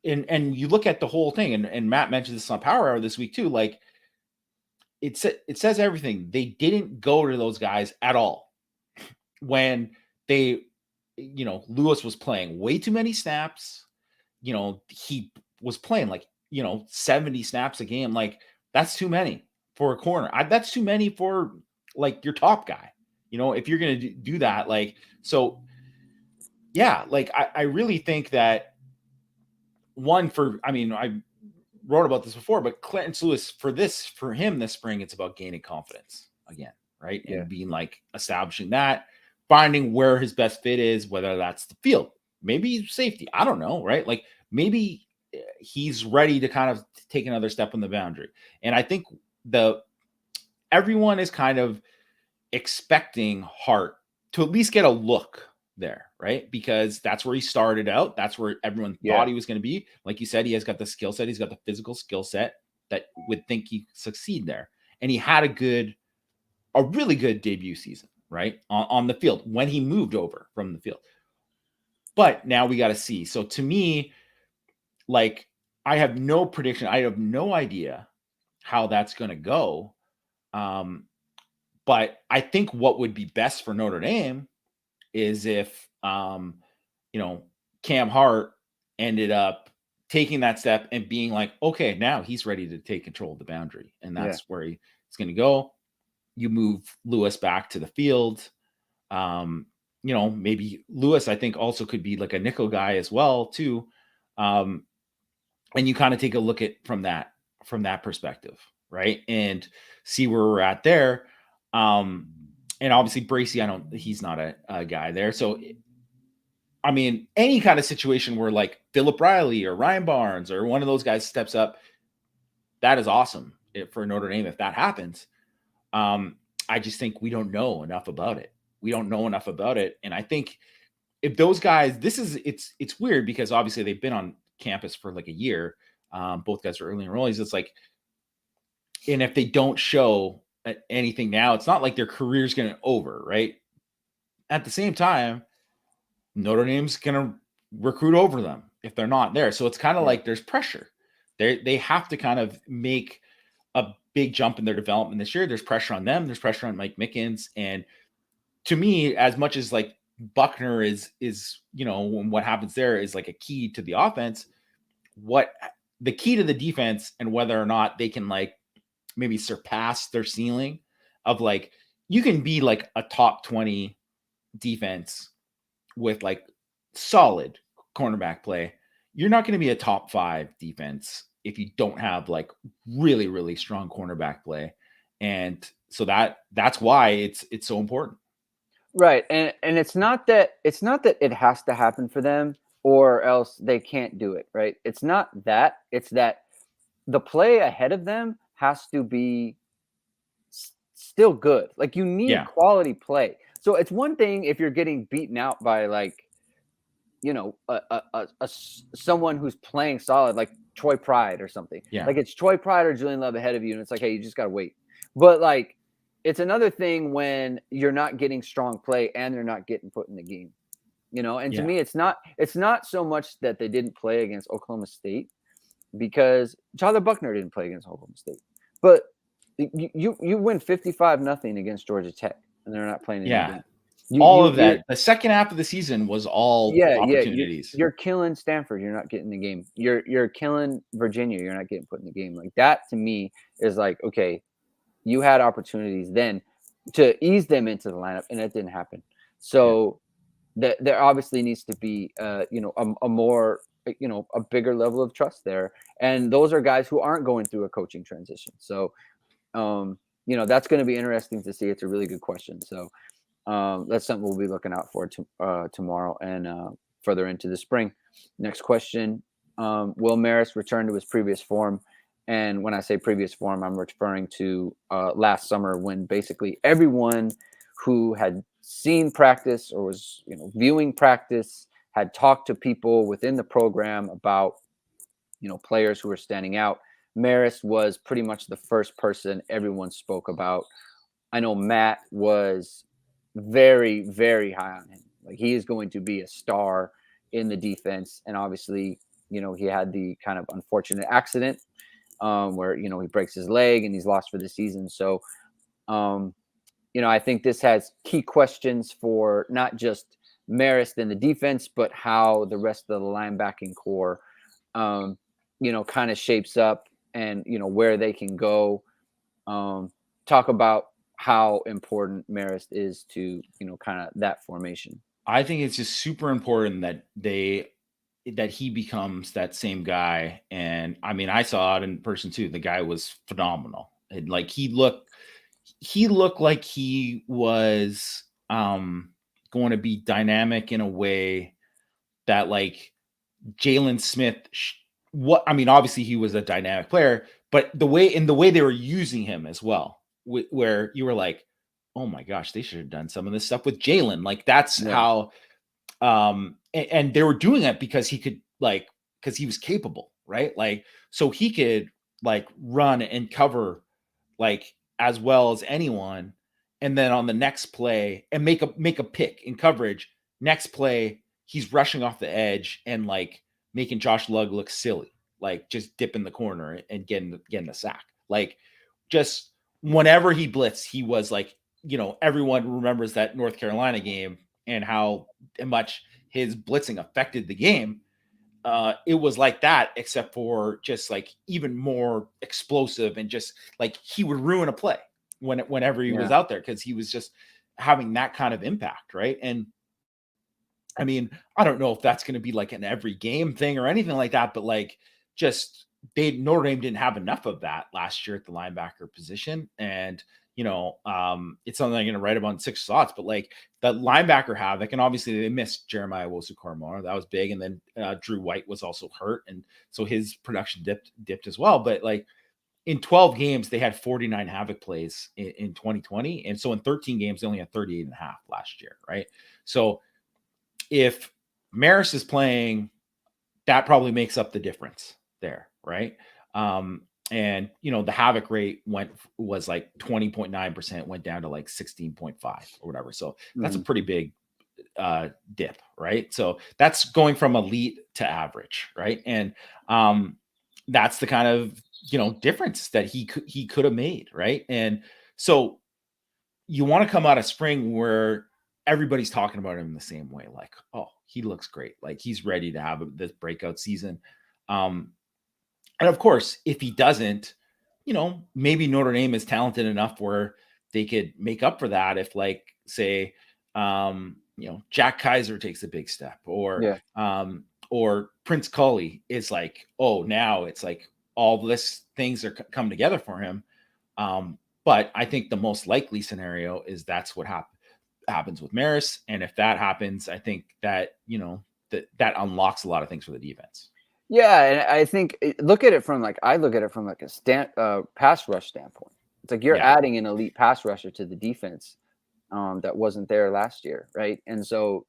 and you look at the whole thing, and Matt mentioned this on Power Hour this week too. Like it says everything. They didn't go to those guys at all when they, Lewis was playing way too many snaps. He was playing like 70 snaps a game. Like that's too many for a corner. That's too many for like your top guy. If you're gonna do that, like so. Yeah, like I really think that I wrote about this before, but Clarence Lewis for him this spring, it's about gaining confidence again, right? Yeah. And being like establishing that, finding where his best fit is, whether that's the field, maybe safety, I don't know, right? Like maybe he's ready to kind of take another step on the boundary. And I think everyone is kind of expecting Hart to at least get a look there, right? Because that's where he started out. That's where everyone thought he was going to be. Like you said, he has got the skill set. He's got the physical skill set that would think he succeed there. And he had a really good debut season, right? On the field when he moved over from the field. But now we got to see. So to me, like I have no prediction. I have no idea how that's going to go. But I think what would be best for Notre Dame is if, Cam Hart ended up taking that step and being like, okay, now he's ready to take control of the boundary. And that's where he's going to go. You move Lewis back to the field. Maybe Lewis, I think also could be like a nickel guy as well too. And you kind of take a look at from that perspective, right? And see where we're at there. And obviously Bracey, he's not a guy there. So, I mean, any kind of situation where like Philip Riley or Ryan Barnes or one of those guys steps up, that is awesome for Notre Dame if that happens. I just think we don't know enough about it. And I think if those guys, it's weird because obviously they've been on campus for like a year. Both guys are early enrollees. It's like, and if they don't show anything now, it's not like their career's going to over, right? At the same time, Notre Dame's going to recruit over them if they're not there. So it's kind of like there's pressure. They have to kind of make a big jump in their development this year. There's pressure on them. There's pressure on Mike Mickens. And to me, as much as like Buchner is what happens there is like a key to the offense, what the key to the defense and whether or not they can like maybe surpass their ceiling of like, you can be like a top 20 defense with like solid cornerback play. You're not going to be a top 5 defense if you don't have like really, really strong cornerback play. And so that's why it's so important. Right. And it's not that it has to happen for them or else they can't do it, right? It's not that. It's that the play ahead of them has to be still good. Like, you need quality play. So it's one thing if you're getting beaten out by like, you know, someone who's playing solid, like Troy Pride or something. Yeah. Like, it's Troy Pride or Julian Love ahead of you, and it's like, hey, you just gotta wait. But like, it's another thing when you're not getting strong play and they're not getting put in the game. You know, and to me, it's not so much that they didn't play against Oklahoma State, because Tyler Buchner didn't play against Oklahoma State, but you win 55-0 against Georgia Tech, and they're not playing in the game. All of that. The second half of the season was all opportunities. You're killing Stanford. You're not getting the game. You're killing Virginia. You're not getting put in the game. Like, that to me is like, okay, you had opportunities then to ease them into the lineup, and it didn't happen. So there obviously needs to be, a more, a bigger level of trust there. And those are guys who aren't going through a coaching transition. So, that's going to be interesting to see. It's a really good question. So, that's something we'll be looking out for tomorrow and further into the spring. Next question. Will Marist return to his previous form? And when I say previous form, I'm referring to last summer, when basically everyone who had seen practice or was viewing practice had talked to people within the program about players who were standing out. Marist was pretty much the first person everyone spoke about. I know Matt was very, very high on him. Like, he is going to be a star in the defense. And obviously, he had the kind of unfortunate accident where, he breaks his leg and he's lost for the season. So, I think this has key questions for not just Marist in the defense, but how the rest of the linebacking core, kind of shapes up and, where they can go. Talk about how important Marist is to, kind of that formation. I think it's just super important that he becomes that same guy. And I mean, I saw it in person too. The guy was phenomenal. And like, he looked like he was going to be dynamic in a way that like Jalen Smith, obviously he was a dynamic player, but the way they were using him as well, where you were like, oh my gosh, they should have done some of this stuff with Jalen. Like, that's how, and they were doing it because he could, like, because he was capable, right? Like, so he could like run and cover like as well as anyone. And then on the next play and make a pick in coverage, next play, he's rushing off the edge and like making Josh Lugg look silly, like just dipping the corner and getting the sack. Like, just whenever he blitzed, he was like, everyone remembers that North Carolina game and how much his blitzing affected the game. It was like that, except for just like even more explosive, and just like he would ruin a play whenever he was out there, because he was just having that kind of impact, right? And I mean, I don't know if that's going to be like an every game thing or anything like that, but like, just Notre Dame didn't have enough of that last year at the linebacker position. And it's something I'm going to write about in 6 Thoughts, but like that linebacker havoc, and obviously they missed Jeremiyah Love. That was big. And then Drew White was also hurt, and so his production dipped as well. But like in 12 games, they had 49 havoc plays in 2020. And so in 13 games, they only had 38.5 last year. Right. So if Marist is playing, that probably makes up the difference there. Right. And the havoc rate was like 20.9%, went down to like 16.5 or whatever. So that's a pretty big dip, right? So that's going from elite to average, right? And that's the kind of difference that he could have made, right? And so you want to come out of spring where everybody's talking about him in the same way, like, oh, he looks great, like he's ready to have this breakout season. And of course, if he doesn't, maybe Notre Dame is talented enough where they could make up for that if, like, say, Jack Kaiser takes a big step, or Prince Cully is like, oh, now it's like all this things are coming together for him. But I think the most likely scenario is that's what happens with Marist. And if that happens, I think that, that unlocks a lot of things for the defense. Yeah, and I think look at it from like a pass rush standpoint. It's like you're adding an elite pass rusher to the defense that wasn't there last year, right? And so,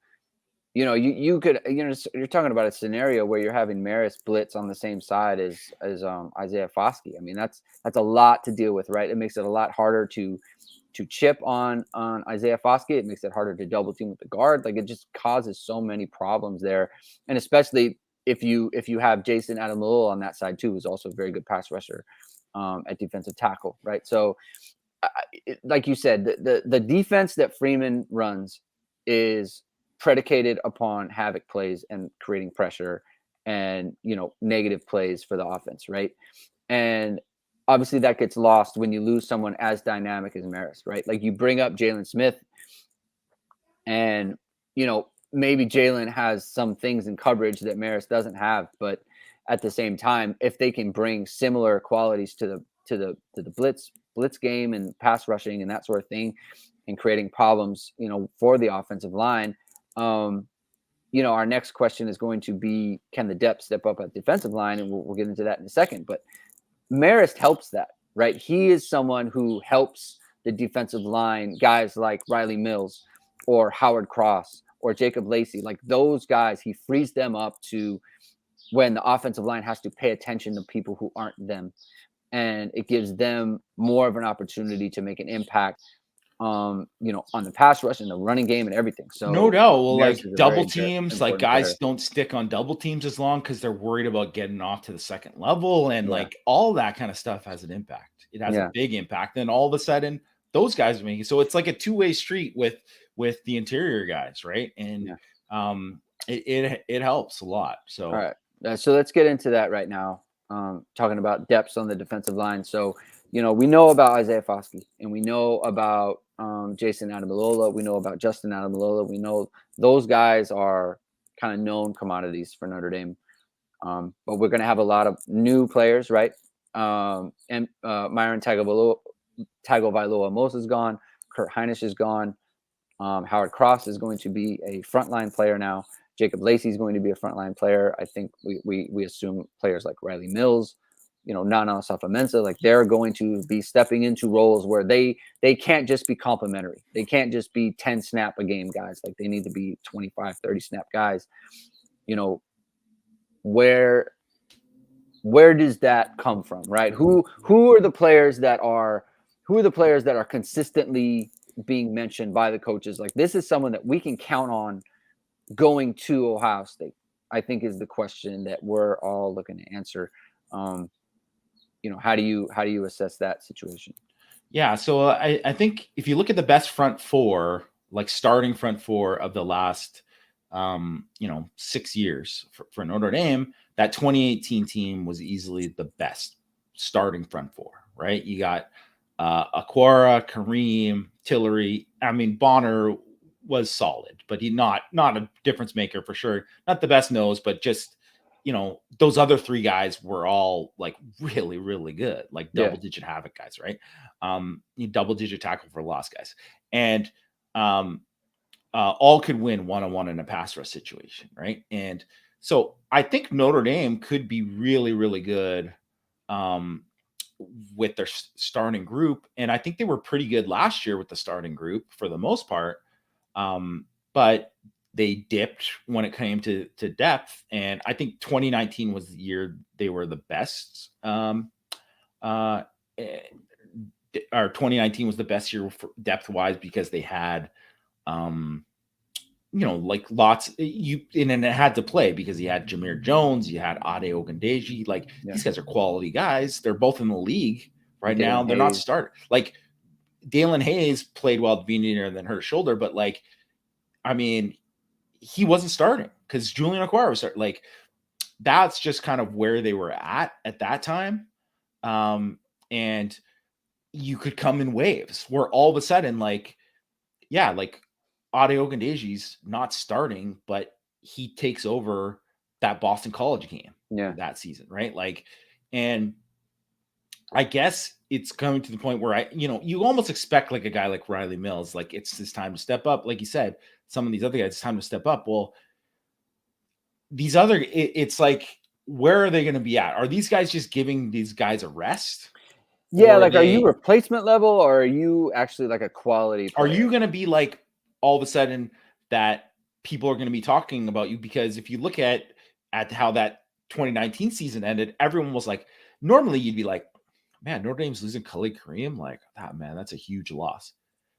you could, you're talking about a scenario where you're having Marist blitz on the same side as Isaiah Foskey. I mean, that's a lot to deal with, right? It makes it a lot harder to chip on Isaiah Foskey. It makes it harder to double team with the guard. Like, it just causes so many problems there, and especially if you have Jason Adamilola on that side too, who's also a very good pass rusher at defensive tackle, right? So, like you said, the defense that Freeman runs is predicated upon havoc plays and creating pressure and negative plays for the offense, right? And obviously that gets lost when you lose someone as dynamic as Marist, right? Like, you bring up Jalen Smith, and maybe Jalen has some things in coverage that Marist doesn't have, but at the same time, if they can bring similar qualities to the blitz game and pass rushing and that sort of thing, and creating problems, for the offensive line, our next question is going to be, can the depth step up at defensive line? And we'll get into that in a second. But Marist helps that, right? He is someone who helps the defensive line, guys like Riley Mills or Howard Cross or Jacob Lacey, like those guys. He frees them up to when the offensive line has to pay attention to people who aren't them. And it gives them more of an opportunity to make an impact, on the pass rush and the running game and everything. So no doubt. Well, Marist like double teams, like guys player. don't stick on double teams as long because they're worried about getting off to the second level, and Yeah. like all that kind of stuff has an impact. It has a big impact. And all of a sudden, those guys are making, so it's like a two-way street with the interior guys, right? And it helps a lot. So all right, so let's get into that right now. Talking about depths on the defensive line. So we know about Isaiah Foskey, and we know about Jason Adamilola. We know about Justin Adamilola. We know those guys are kind of known commodities for Notre Dame. But we're going to have a lot of new players, right? And Myron Tagovailoa-Mosa is gone. Kurt Heinisch is gone. Howard Cross is going to be a frontline player now. Jacob Lacey is going to be a frontline player. I think we assume players like Riley Mills, Nana Osafo-Mensah, like they're going to be stepping into roles where they can't just be complimentary. They can't just be 10 snap a game guys. Like, they need to be 25, 30 snap guys. Where does that come from, right? Who are the players that are consistently being mentioned by the coaches? Like, this is someone that we can count on going to Ohio State, I think, is the question that we're all looking to answer. How do you assess that situation? Yeah, so I think if you look at the best front four, like starting front four of the last 6 years for Notre Dame, that 2018 team was easily the best starting front four, right? You got Aquara, Kareem, Tillery. I mean, Bonner was solid, but he not a difference maker for sure. Not the best nose, but just those other three guys were all like really, really good, like double-digit havoc guys, right? Double-digit tackle for loss guys, and all could win one-on-one in a pass rush situation, right? And so I think Notre Dame could be really, really good with their starting group, and I think they were pretty good last year with the starting group for the most part, but they dipped when it came to depth. And I think 2019 was the year they were the best. Or 2019 was the best year for depth wise because they had, like lots and then it had to play because you had Jameer Jones, you had Ade Ogundeji. Like these guys are quality guys. They're both in the league right now. They're not started. Like Dalen Hayes played well at Vinier and then hurt his shoulder, but I mean, he wasn't starting because Julian Aquara was starting. Like that's just kind of where they were at that time. And you could come in waves where all of a sudden, like, yeah, like Ade Ogundeji's not starting, but he takes over that Boston College game that season, right? Like, and I guess it's coming to the point where you almost expect like a guy like Riley Mills, like it's his time to step up. Like you said, some of these other guys, it's time to step up. Well, these other, it's like, where are they going to be at? Are these guys just giving these guys a rest? Yeah, like, are you replacement level, or are you actually like a quality player? Are you going to be like all of a sudden that people are going to be talking about you? Because if you look at how that 2019 season ended, everyone was like, normally you'd be like, man, Notre Dame's losing Khalid Kareem. Like, man, that's a huge loss.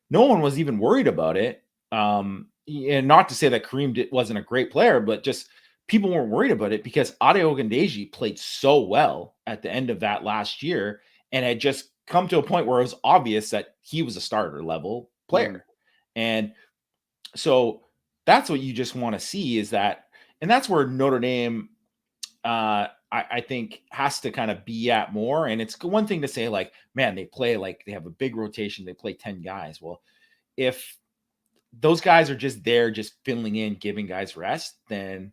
No one was even worried about it. And not to say that Kareem wasn't a great player, but just people weren't worried about it because Ade Ogundeji played so well at the end of that last year and had just come to a point where it was obvious that he was a starter level player. And so that's what you just want to see is that, and that's where Notre Dame, I think has to kind of be at more. And it's one thing to say like, man, they play like they have a big rotation. They play 10 guys. Well, if those guys are just there, just filling in, giving guys rest, then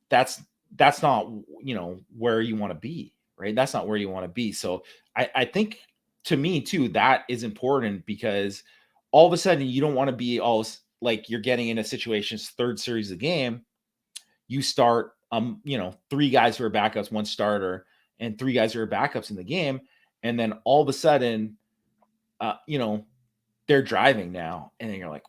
that's not, where you want to be, right? That's not where you want to be. So I think to me too, that is important because all of a sudden you don't want to be all like you're getting into situations, third series of the game, you start, 3 guys who are backups, 1 starter, and 3 guys who are backups in the game. And then all of a sudden, they're driving now. And then you're like,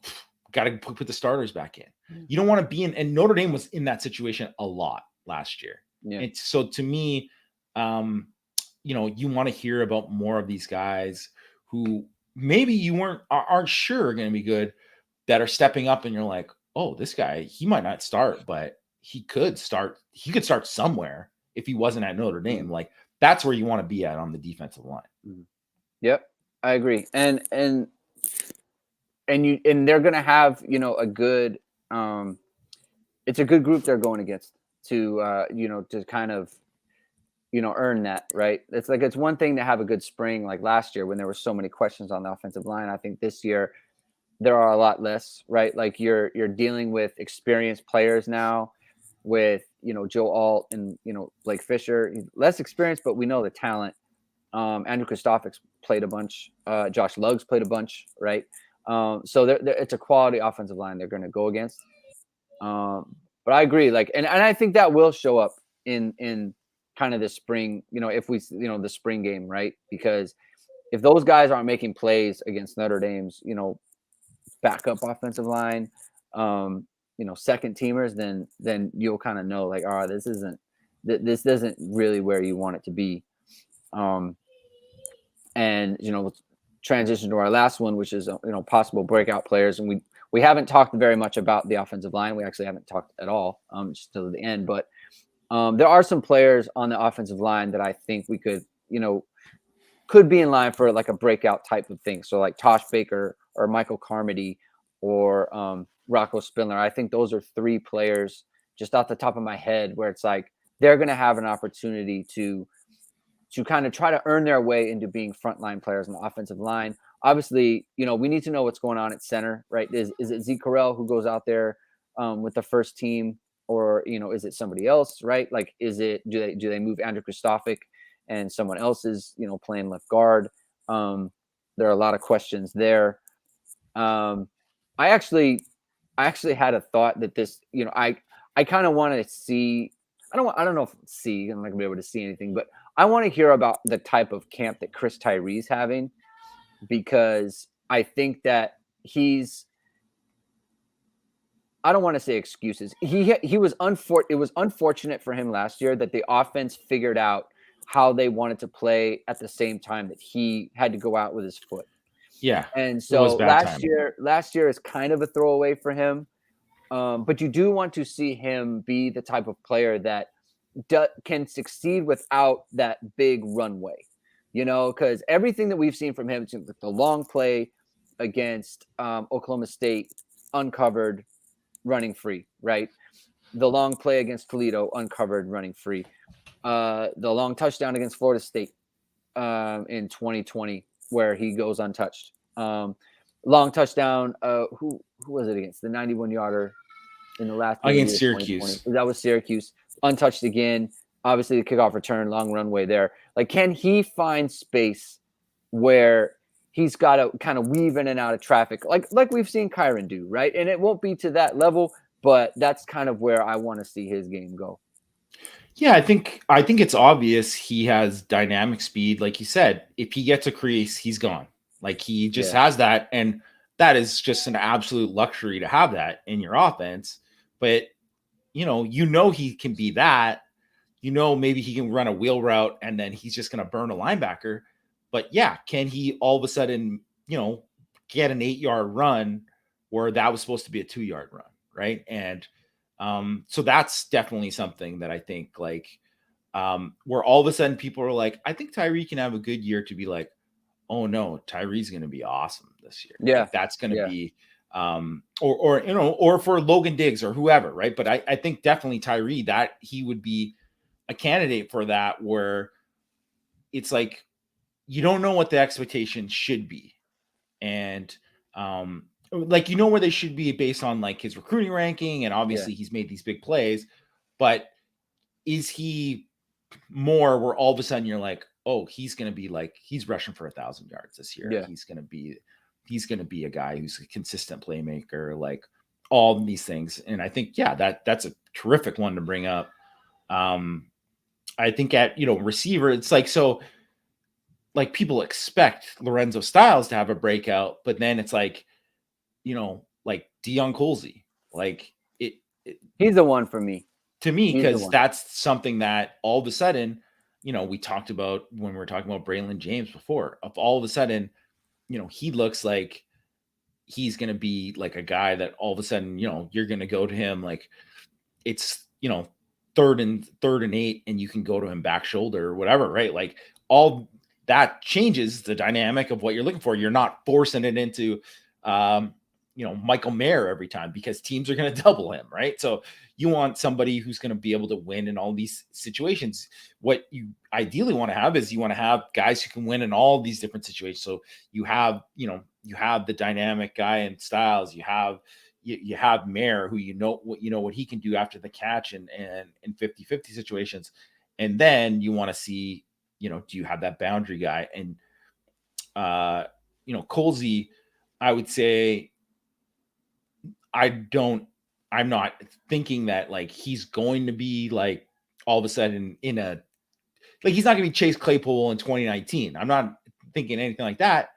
got to put the starters back in. You don't want to be in, and Notre Dame was in that situation a lot last year. Yeah. And so to me, you want to hear about more of these guys who maybe you aren't sure are going to be good that are stepping up and you're like, oh, this guy, he might not start, but he could start somewhere if he wasn't at Notre Dame. Like that's where you want to be at on the defensive line. Yep. I agree. And they're going to have, a good, it's a good group they're going against to, to kind of, earn that, right? It's like, it's one thing to have a good spring like last year when there were so many questions on the offensive line. I think this year there are a lot less, right? Like you're dealing with experienced players now with, Joe Alt and, Blake Fisher, less experienced, but we know the talent. Andrew Christophic's played a bunch. Josh Lugg's played a bunch, right? So it's a quality offensive line they're going to go against. But I agree, like, and I think that will show up in kind of the spring, if we, the spring game, right? Because if those guys aren't making plays against Notre Dame's, backup offensive line, second teamers, then you'll kind of know, like, all right, this isn't really where you want it to be. And transition to our last one, which is possible breakout players, and we haven't talked very much about the offensive line. We actually haven't talked at all, just till the end. But there are some players on the offensive line that I think we could be in line for like a breakout type of thing. So like Tosh Baker or Michael Carmody or Rocco Spindler. I think those are 3 players just off the top of my head where it's like they're going to have an opportunity to kind of try to earn their way into being frontline players on the offensive line. Obviously, we need to know what's going on at center, right? Is it Zeke Correll who goes out there with the first team, or is it somebody else, right? Like, do they move Andrew Christophic and someone else is playing left guard? There are a lot of questions there. I actually had a thought that this, I kind of want to see. I don't know if I'm not gonna be able to see anything, but I want to hear about the type of camp that Chris Tyree's having, because I think that I don't want to say excuses. It was unfortunate for him last year that the offense figured out how they wanted to play at the same time that he had to go out with his foot. Yeah. And so last year is kind of a throwaway for him. But you do want to see him be the type of player that can succeed without that big runway, because everything that we've seen from him, the long play against Oklahoma State, uncovered, running free, right? the long play against Toledo, uncovered, running free. The long touchdown against Florida State in 2020, where he goes untouched. Long touchdown. Who was it against? The 91-yarder in the last game Against of Syracuse. 2020. That was Syracuse. Untouched again. Obviously, the kickoff return, long runway there. Like, can he find space where he's got to kind of weave in and out of traffic, like we've seen Kyron do, right? And it won't be to that level, but that's kind of where I want to see his game go. Yeah, I think it's obvious he has dynamic speed. Like you said, if he gets a crease, he's gone. Like he just has that, and that is just an absolute luxury to have that in your offense. But you know he can be that. Maybe he can run a wheel route and then he's just going to burn a linebacker. But yeah, can he all of a sudden, get an 8-yard run where that was supposed to be a 2-yard run, right? And so that's definitely something that I think, like, where all of a sudden people are like, I think Tyree can have a good year, to be like, oh no, Tyree's going to be awesome this year. Yeah, like, that's going to be, or for Logan Diggs or whoever, right? But I think definitely Tyree, that he would be a candidate for that, where it's like you don't know what the expectation should be, and like where they should be based on like his recruiting ranking, and obviously he's made these big plays, but is he more where all of a sudden you're like, oh, he's going to be like, he's rushing for 1,000 yards this year. He's going to be a guy who's a consistent playmaker, like all these things. And I think, that's a terrific one to bring up. I think at, receiver, it's like, so like people expect Lorenzo Styles to have a breakout, but then it's like, like Deion Colzie, like he's the one for me. To me, because that's something that all of a sudden, we talked about when we were talking about Braylon James before, of all of a sudden, he looks like he's going to be like a guy that all of a sudden, you're going to go to him, like it's, third and 8, and you can go to him back shoulder or whatever, right? Like all that changes the dynamic of what you're looking for. You're not forcing it into, Michael Mayer every time, because teams are going to double him, right? So you want somebody who's going to be able to win in all these situations. What you ideally want to have is you want to have guys who can win in all these different situations. So you have, you have the dynamic guy in Styles, you have Mayer, who what he can do after the catch and 50-50 situations. And then you want to see, do you have that boundary guy? And Colzie, I would say, I'm not thinking that like he's going to be like all of a sudden he's not going to be Chase Claypool in 2019. I'm not thinking anything like that.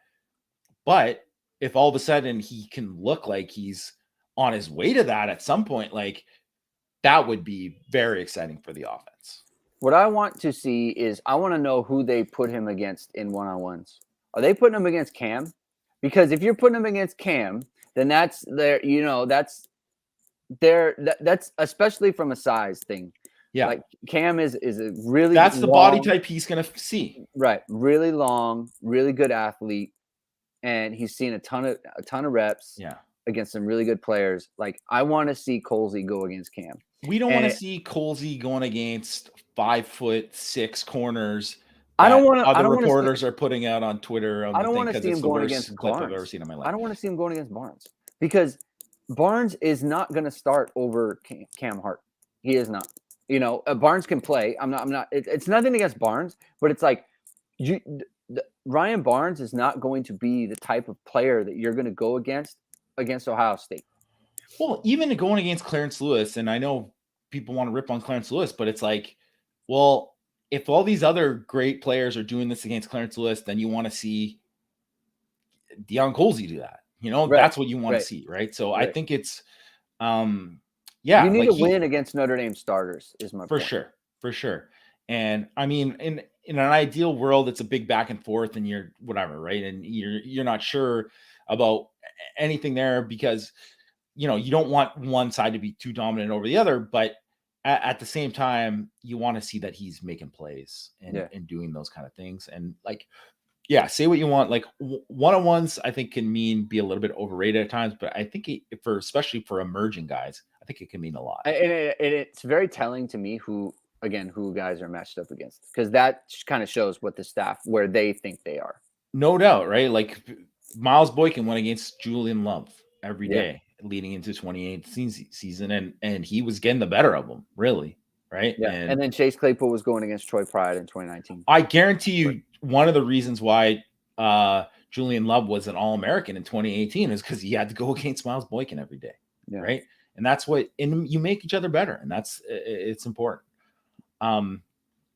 But if all of a sudden he can look like he's on his way to that at some point, like that would be very exciting for the offense. What I want to see is, I want to know who they put him against in one-on-ones. Are they putting him against Cam? Because if you're putting him against Cam, then that's there, that's especially from a size thing. Yeah. Like Cam is a really, that's the body type he's going to see. Right. Really long, really good athlete. And he's seen a ton of reps against some really good players. Like, I want to see Colzie go against Cam. We don't want to see Colzie going against 5'6" corners. I don't want to. Other reporters are putting out on Twitter. I don't want to see him going against Barnes. I've ever seen in my life. I don't want to see him going against Barnes, because Barnes is not going to start over Cam Hart. He is not. Barnes can play. I'm not. It's nothing against Barnes, but it's like Ryan Barnes is not going to be the type of player that you're going to go against Ohio State. Well, even going against Clarence Lewis, and I know people want to rip on Clarence Lewis, but it's like, well, if all these other great players are doing this against Clarence Lewis, then you want to see Deion Colzie do that. That's what you want to see, right? So I think it's, you need to win against Notre Dame starters, is my point. For sure. And I mean, in an ideal world, it's a big back and forth, and you're whatever, right? And you're not sure about anything there, because you don't want one side to be too dominant over the other, but at the same time, you want to see that he's making plays and doing those kind of things. And like, say what you want. Like one-on-ones, I think can be a little bit overrated at times, but I think especially for emerging guys, I think it can mean a lot. And it's very telling to me who guys are matched up against, because that kind of shows what the staff, where they think they are. No doubt, right? Like Miles Boykin went against Julian Love every day leading into 2018 season, and he was getting the better of them, really, right? Yeah, and then Chase Claypool was going against Troy Pride in 2019. I guarantee you, one of the reasons why Julian Love was an All-American in 2018 is because he had to go against Miles Boykin every day, right? And that's and you make each other better, and it's important.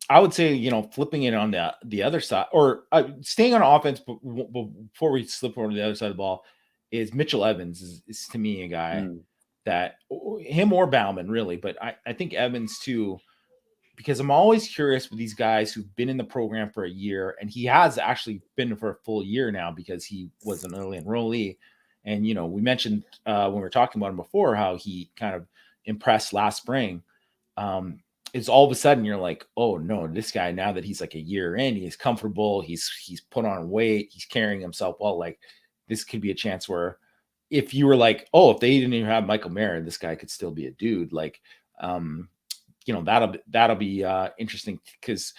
I would say, flipping it on the other side, or staying on offense, but before we slip over to the other side of the ball, is Mitchell Evans is to me a guy that, him or Bauman really, but I think Evans too, because I'm always curious with these guys who've been in the program for a year, and he has actually been for a full year now because he was an early enrollee. And, we mentioned when we were talking about him before, how he kind of impressed last spring. It's all of a sudden you're like, oh no, this guy, now that he's like a year in, he's comfortable, he's put on weight, he's carrying himself well. Like, this could be a chance where if you were like, oh, if they didn't even have Michael Mayer, this guy could still be a dude. Like, that'll be interesting, because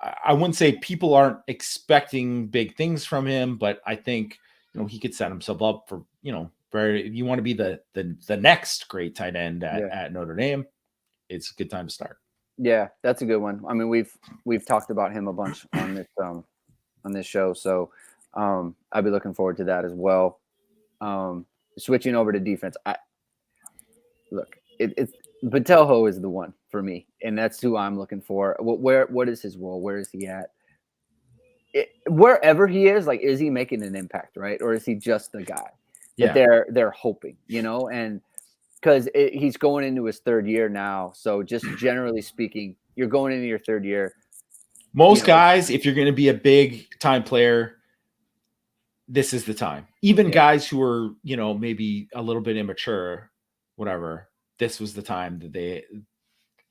I wouldn't say people aren't expecting big things from him, but I think, he could set himself up for, if you want to be the next great tight end at Notre Dame, it's a good time to start. Yeah, that's a good one. I mean, we've talked about him a bunch on this show, so I'll be looking forward to that as well. Switching over to defense, it's Patelho is the one for me, and that's who I'm looking for. What is his role? Where is he at? Wherever he is, like, is he making an impact, right? Or is he just the guy that they're hoping, and because he's going into his third year now. So just generally speaking, you're going into your third year. Most guys, if you're going to be a big time player, this is the time. Even guys who are, maybe a little bit immature, whatever, this was the time that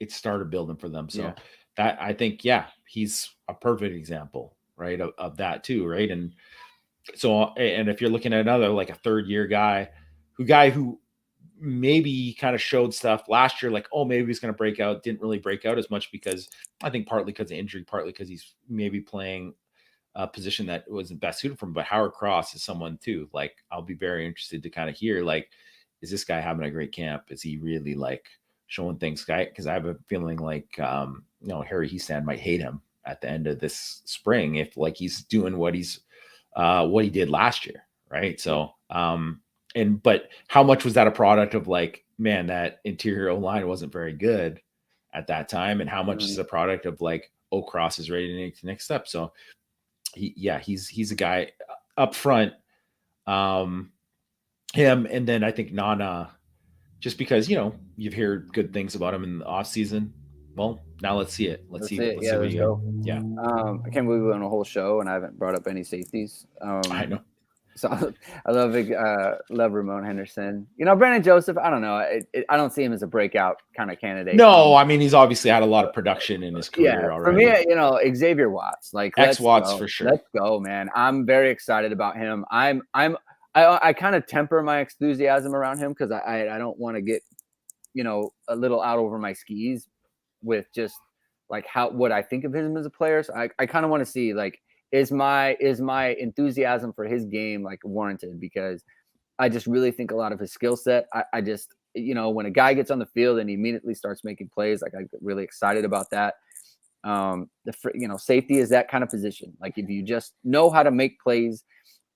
it started building for them. So that, I think, he's a perfect example, right, of that too, right? And so, and if you're looking at another, like a third year guy who maybe kind of showed stuff last year, like, oh, maybe he's going to break out, didn't really break out as much, because I think partly because of injury, partly because he's maybe playing a position that wasn't best suited for him. But Howard Cross is someone too, like, I'll be very interested to kind of hear, like, is this guy having a great camp? Is he really like showing things? Because I have a feeling like, Harry Hiestand might hate him at the end of this spring if, like, he's doing what he did last year. Right. So, but how much was that a product of, like, man, that interior O-line wasn't very good at that time, and how much is a product of, like, Cross is ready to take the next step? So he's a guy up front, him, and then I think Nana, just because, you've heard good things about him in the off season. Well, now let's see it. Let's see what you go. Yeah. I can't believe we're on a whole show and I haven't brought up any safeties. I know. So I love Ramon Henderson. Brandon Joseph, I don't know. I don't see him as a breakout kind of candidate. No, I mean, he's obviously had a lot of production in his career already. For me, Xavier Watts, like Watts for sure. Let's go, man. I'm very excited about him. I kind of temper my enthusiasm around him, because I don't want to get, a little out over my skis with just like what I think of him as a player. So I kind of want to see, like, is my enthusiasm for his game, like, warranted? Because I just really think a lot of his skill set, I just, when a guy gets on the field and he immediately starts making plays, like, I get really excited about that. Safety is that kind of position. Like, if you just know how to make plays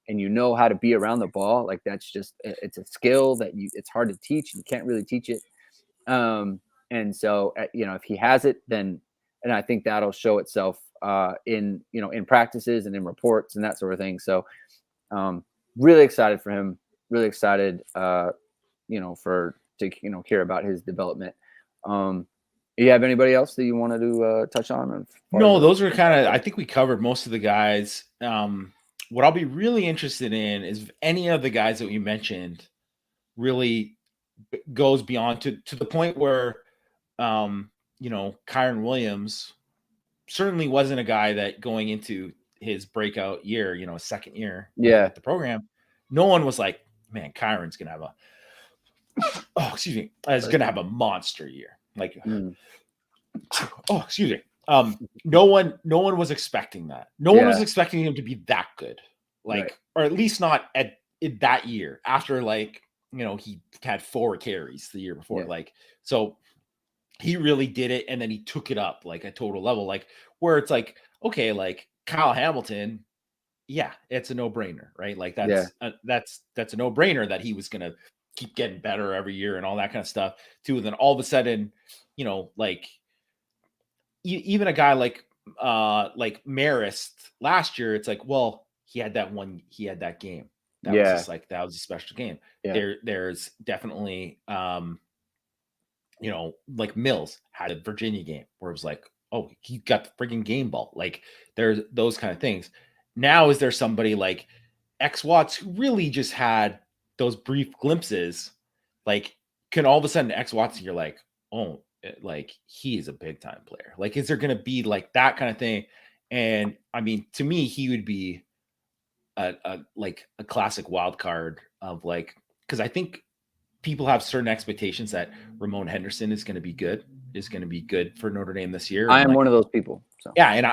and you know how to be around the ball, like, that's just, it's a skill that it's hard to teach. You can't really teach it. And so, if he has it, then, and I think that'll show itself in practices and in reports and that sort of thing. So really excited for him, really excited, to hear about his development. You have anybody else that you wanted to touch on? No, those were I think we covered most of the guys. What I'll be really interested in is if any of the guys that we mentioned really goes beyond to the point where, Kyron Williams certainly wasn't a guy that going into his breakout year, second year at the program, no one was like, man, Kyron's going to have excuse me, is going to have a monster year. Like, excuse me. No one was expecting that. No one was expecting him to be that good. Like, or at least not in that year after, like, you know, he had 4 carries the year before. Like, so he really did it. And then he took it up like a total level, like where it's like, okay, like Kyle Hamilton, yeah, it's a no-brainer, right? Like that's a no-brainer that he was going to keep getting better every year and all that kind of stuff too. And then all of a sudden, you know, like even a guy like Marist last year, it's like, well, he had that game. That was just like, that was a special game. There's definitely, you know, like Mills had a Virginia game where it was like, oh, he got the freaking game ball. Like there's those kind of things. Now, is there somebody like X Watts who really just had those brief glimpses? Like, can all of a sudden X Watts, you're like, oh, like he is a big time player. Like, is there going to be like that kind of thing? And I mean, to me, he would be a classic wild card of like, because I think people have certain expectations that Ramon Henderson is going to be good for Notre Dame this year. I am one of those people. So yeah, and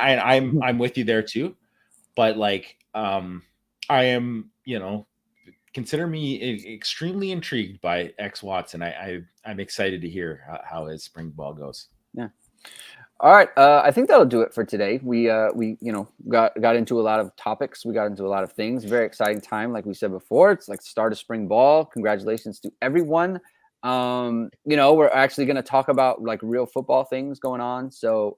I'm with you there too. But like, I am, you know, consider me extremely intrigued by X Watts, and I'm excited to hear how his spring ball goes. Yeah. All right. I think that'll do it for today. We you know, got into a lot of topics. We got into a lot of things. Very exciting time. Like we said before, it's like the start of spring ball. Congratulations to everyone. You know, we're actually going to talk about like real football things going on. So,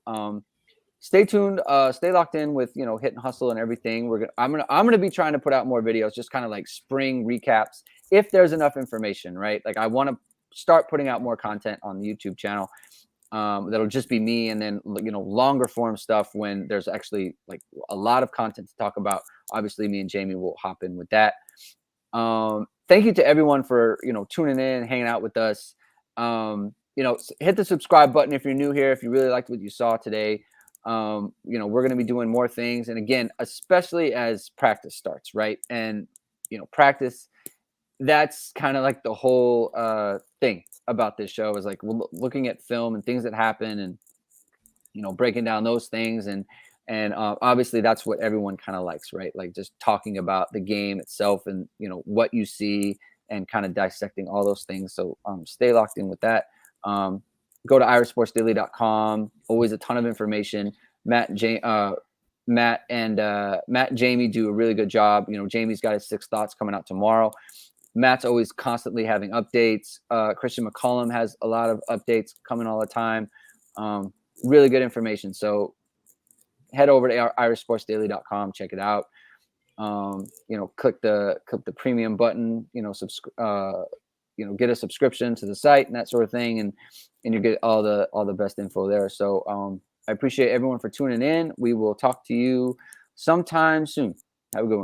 stay tuned, stay locked in with, you know, Hit and Hustle and everything. I'm gonna be trying to put out more videos, just kind of like spring recaps if there's enough information, right? Like I want to start putting out more content on the YouTube channel. That'll just be me, and then, you know, longer form stuff when there's actually like a lot of content to talk about. Obviously, me and Jamie will hop in with that. Thank you to everyone for, you know, tuning in, hanging out with us. You know, hit the subscribe button if you're new here, if you really liked what you saw today. You know, we're going to be doing more things. And again, especially as practice starts, right? And, you know, practice, that's kind of like the whole thing about this show is like looking at film and things that happen and, you know, breaking down those things. And obviously that's what everyone kind of likes, right? Like just talking about the game itself and, you know, what you see and kind of dissecting all those things. So stay locked in with that. Go to irisportsdaily.com. Always a ton of information. Matt and Jamie do a really good job. You know, Jamie's got his 6 thoughts coming out tomorrow. Matt's always constantly having updates. Christian McCollum has a lot of updates coming all the time. Really good information. So head over to irisportsdaily.com. Check it out. You know, click the premium button. You know, you know, get a subscription to the site and that sort of thing, and you get all the best info there. So I appreciate everyone for tuning in. We will talk to you sometime soon. Have a good one.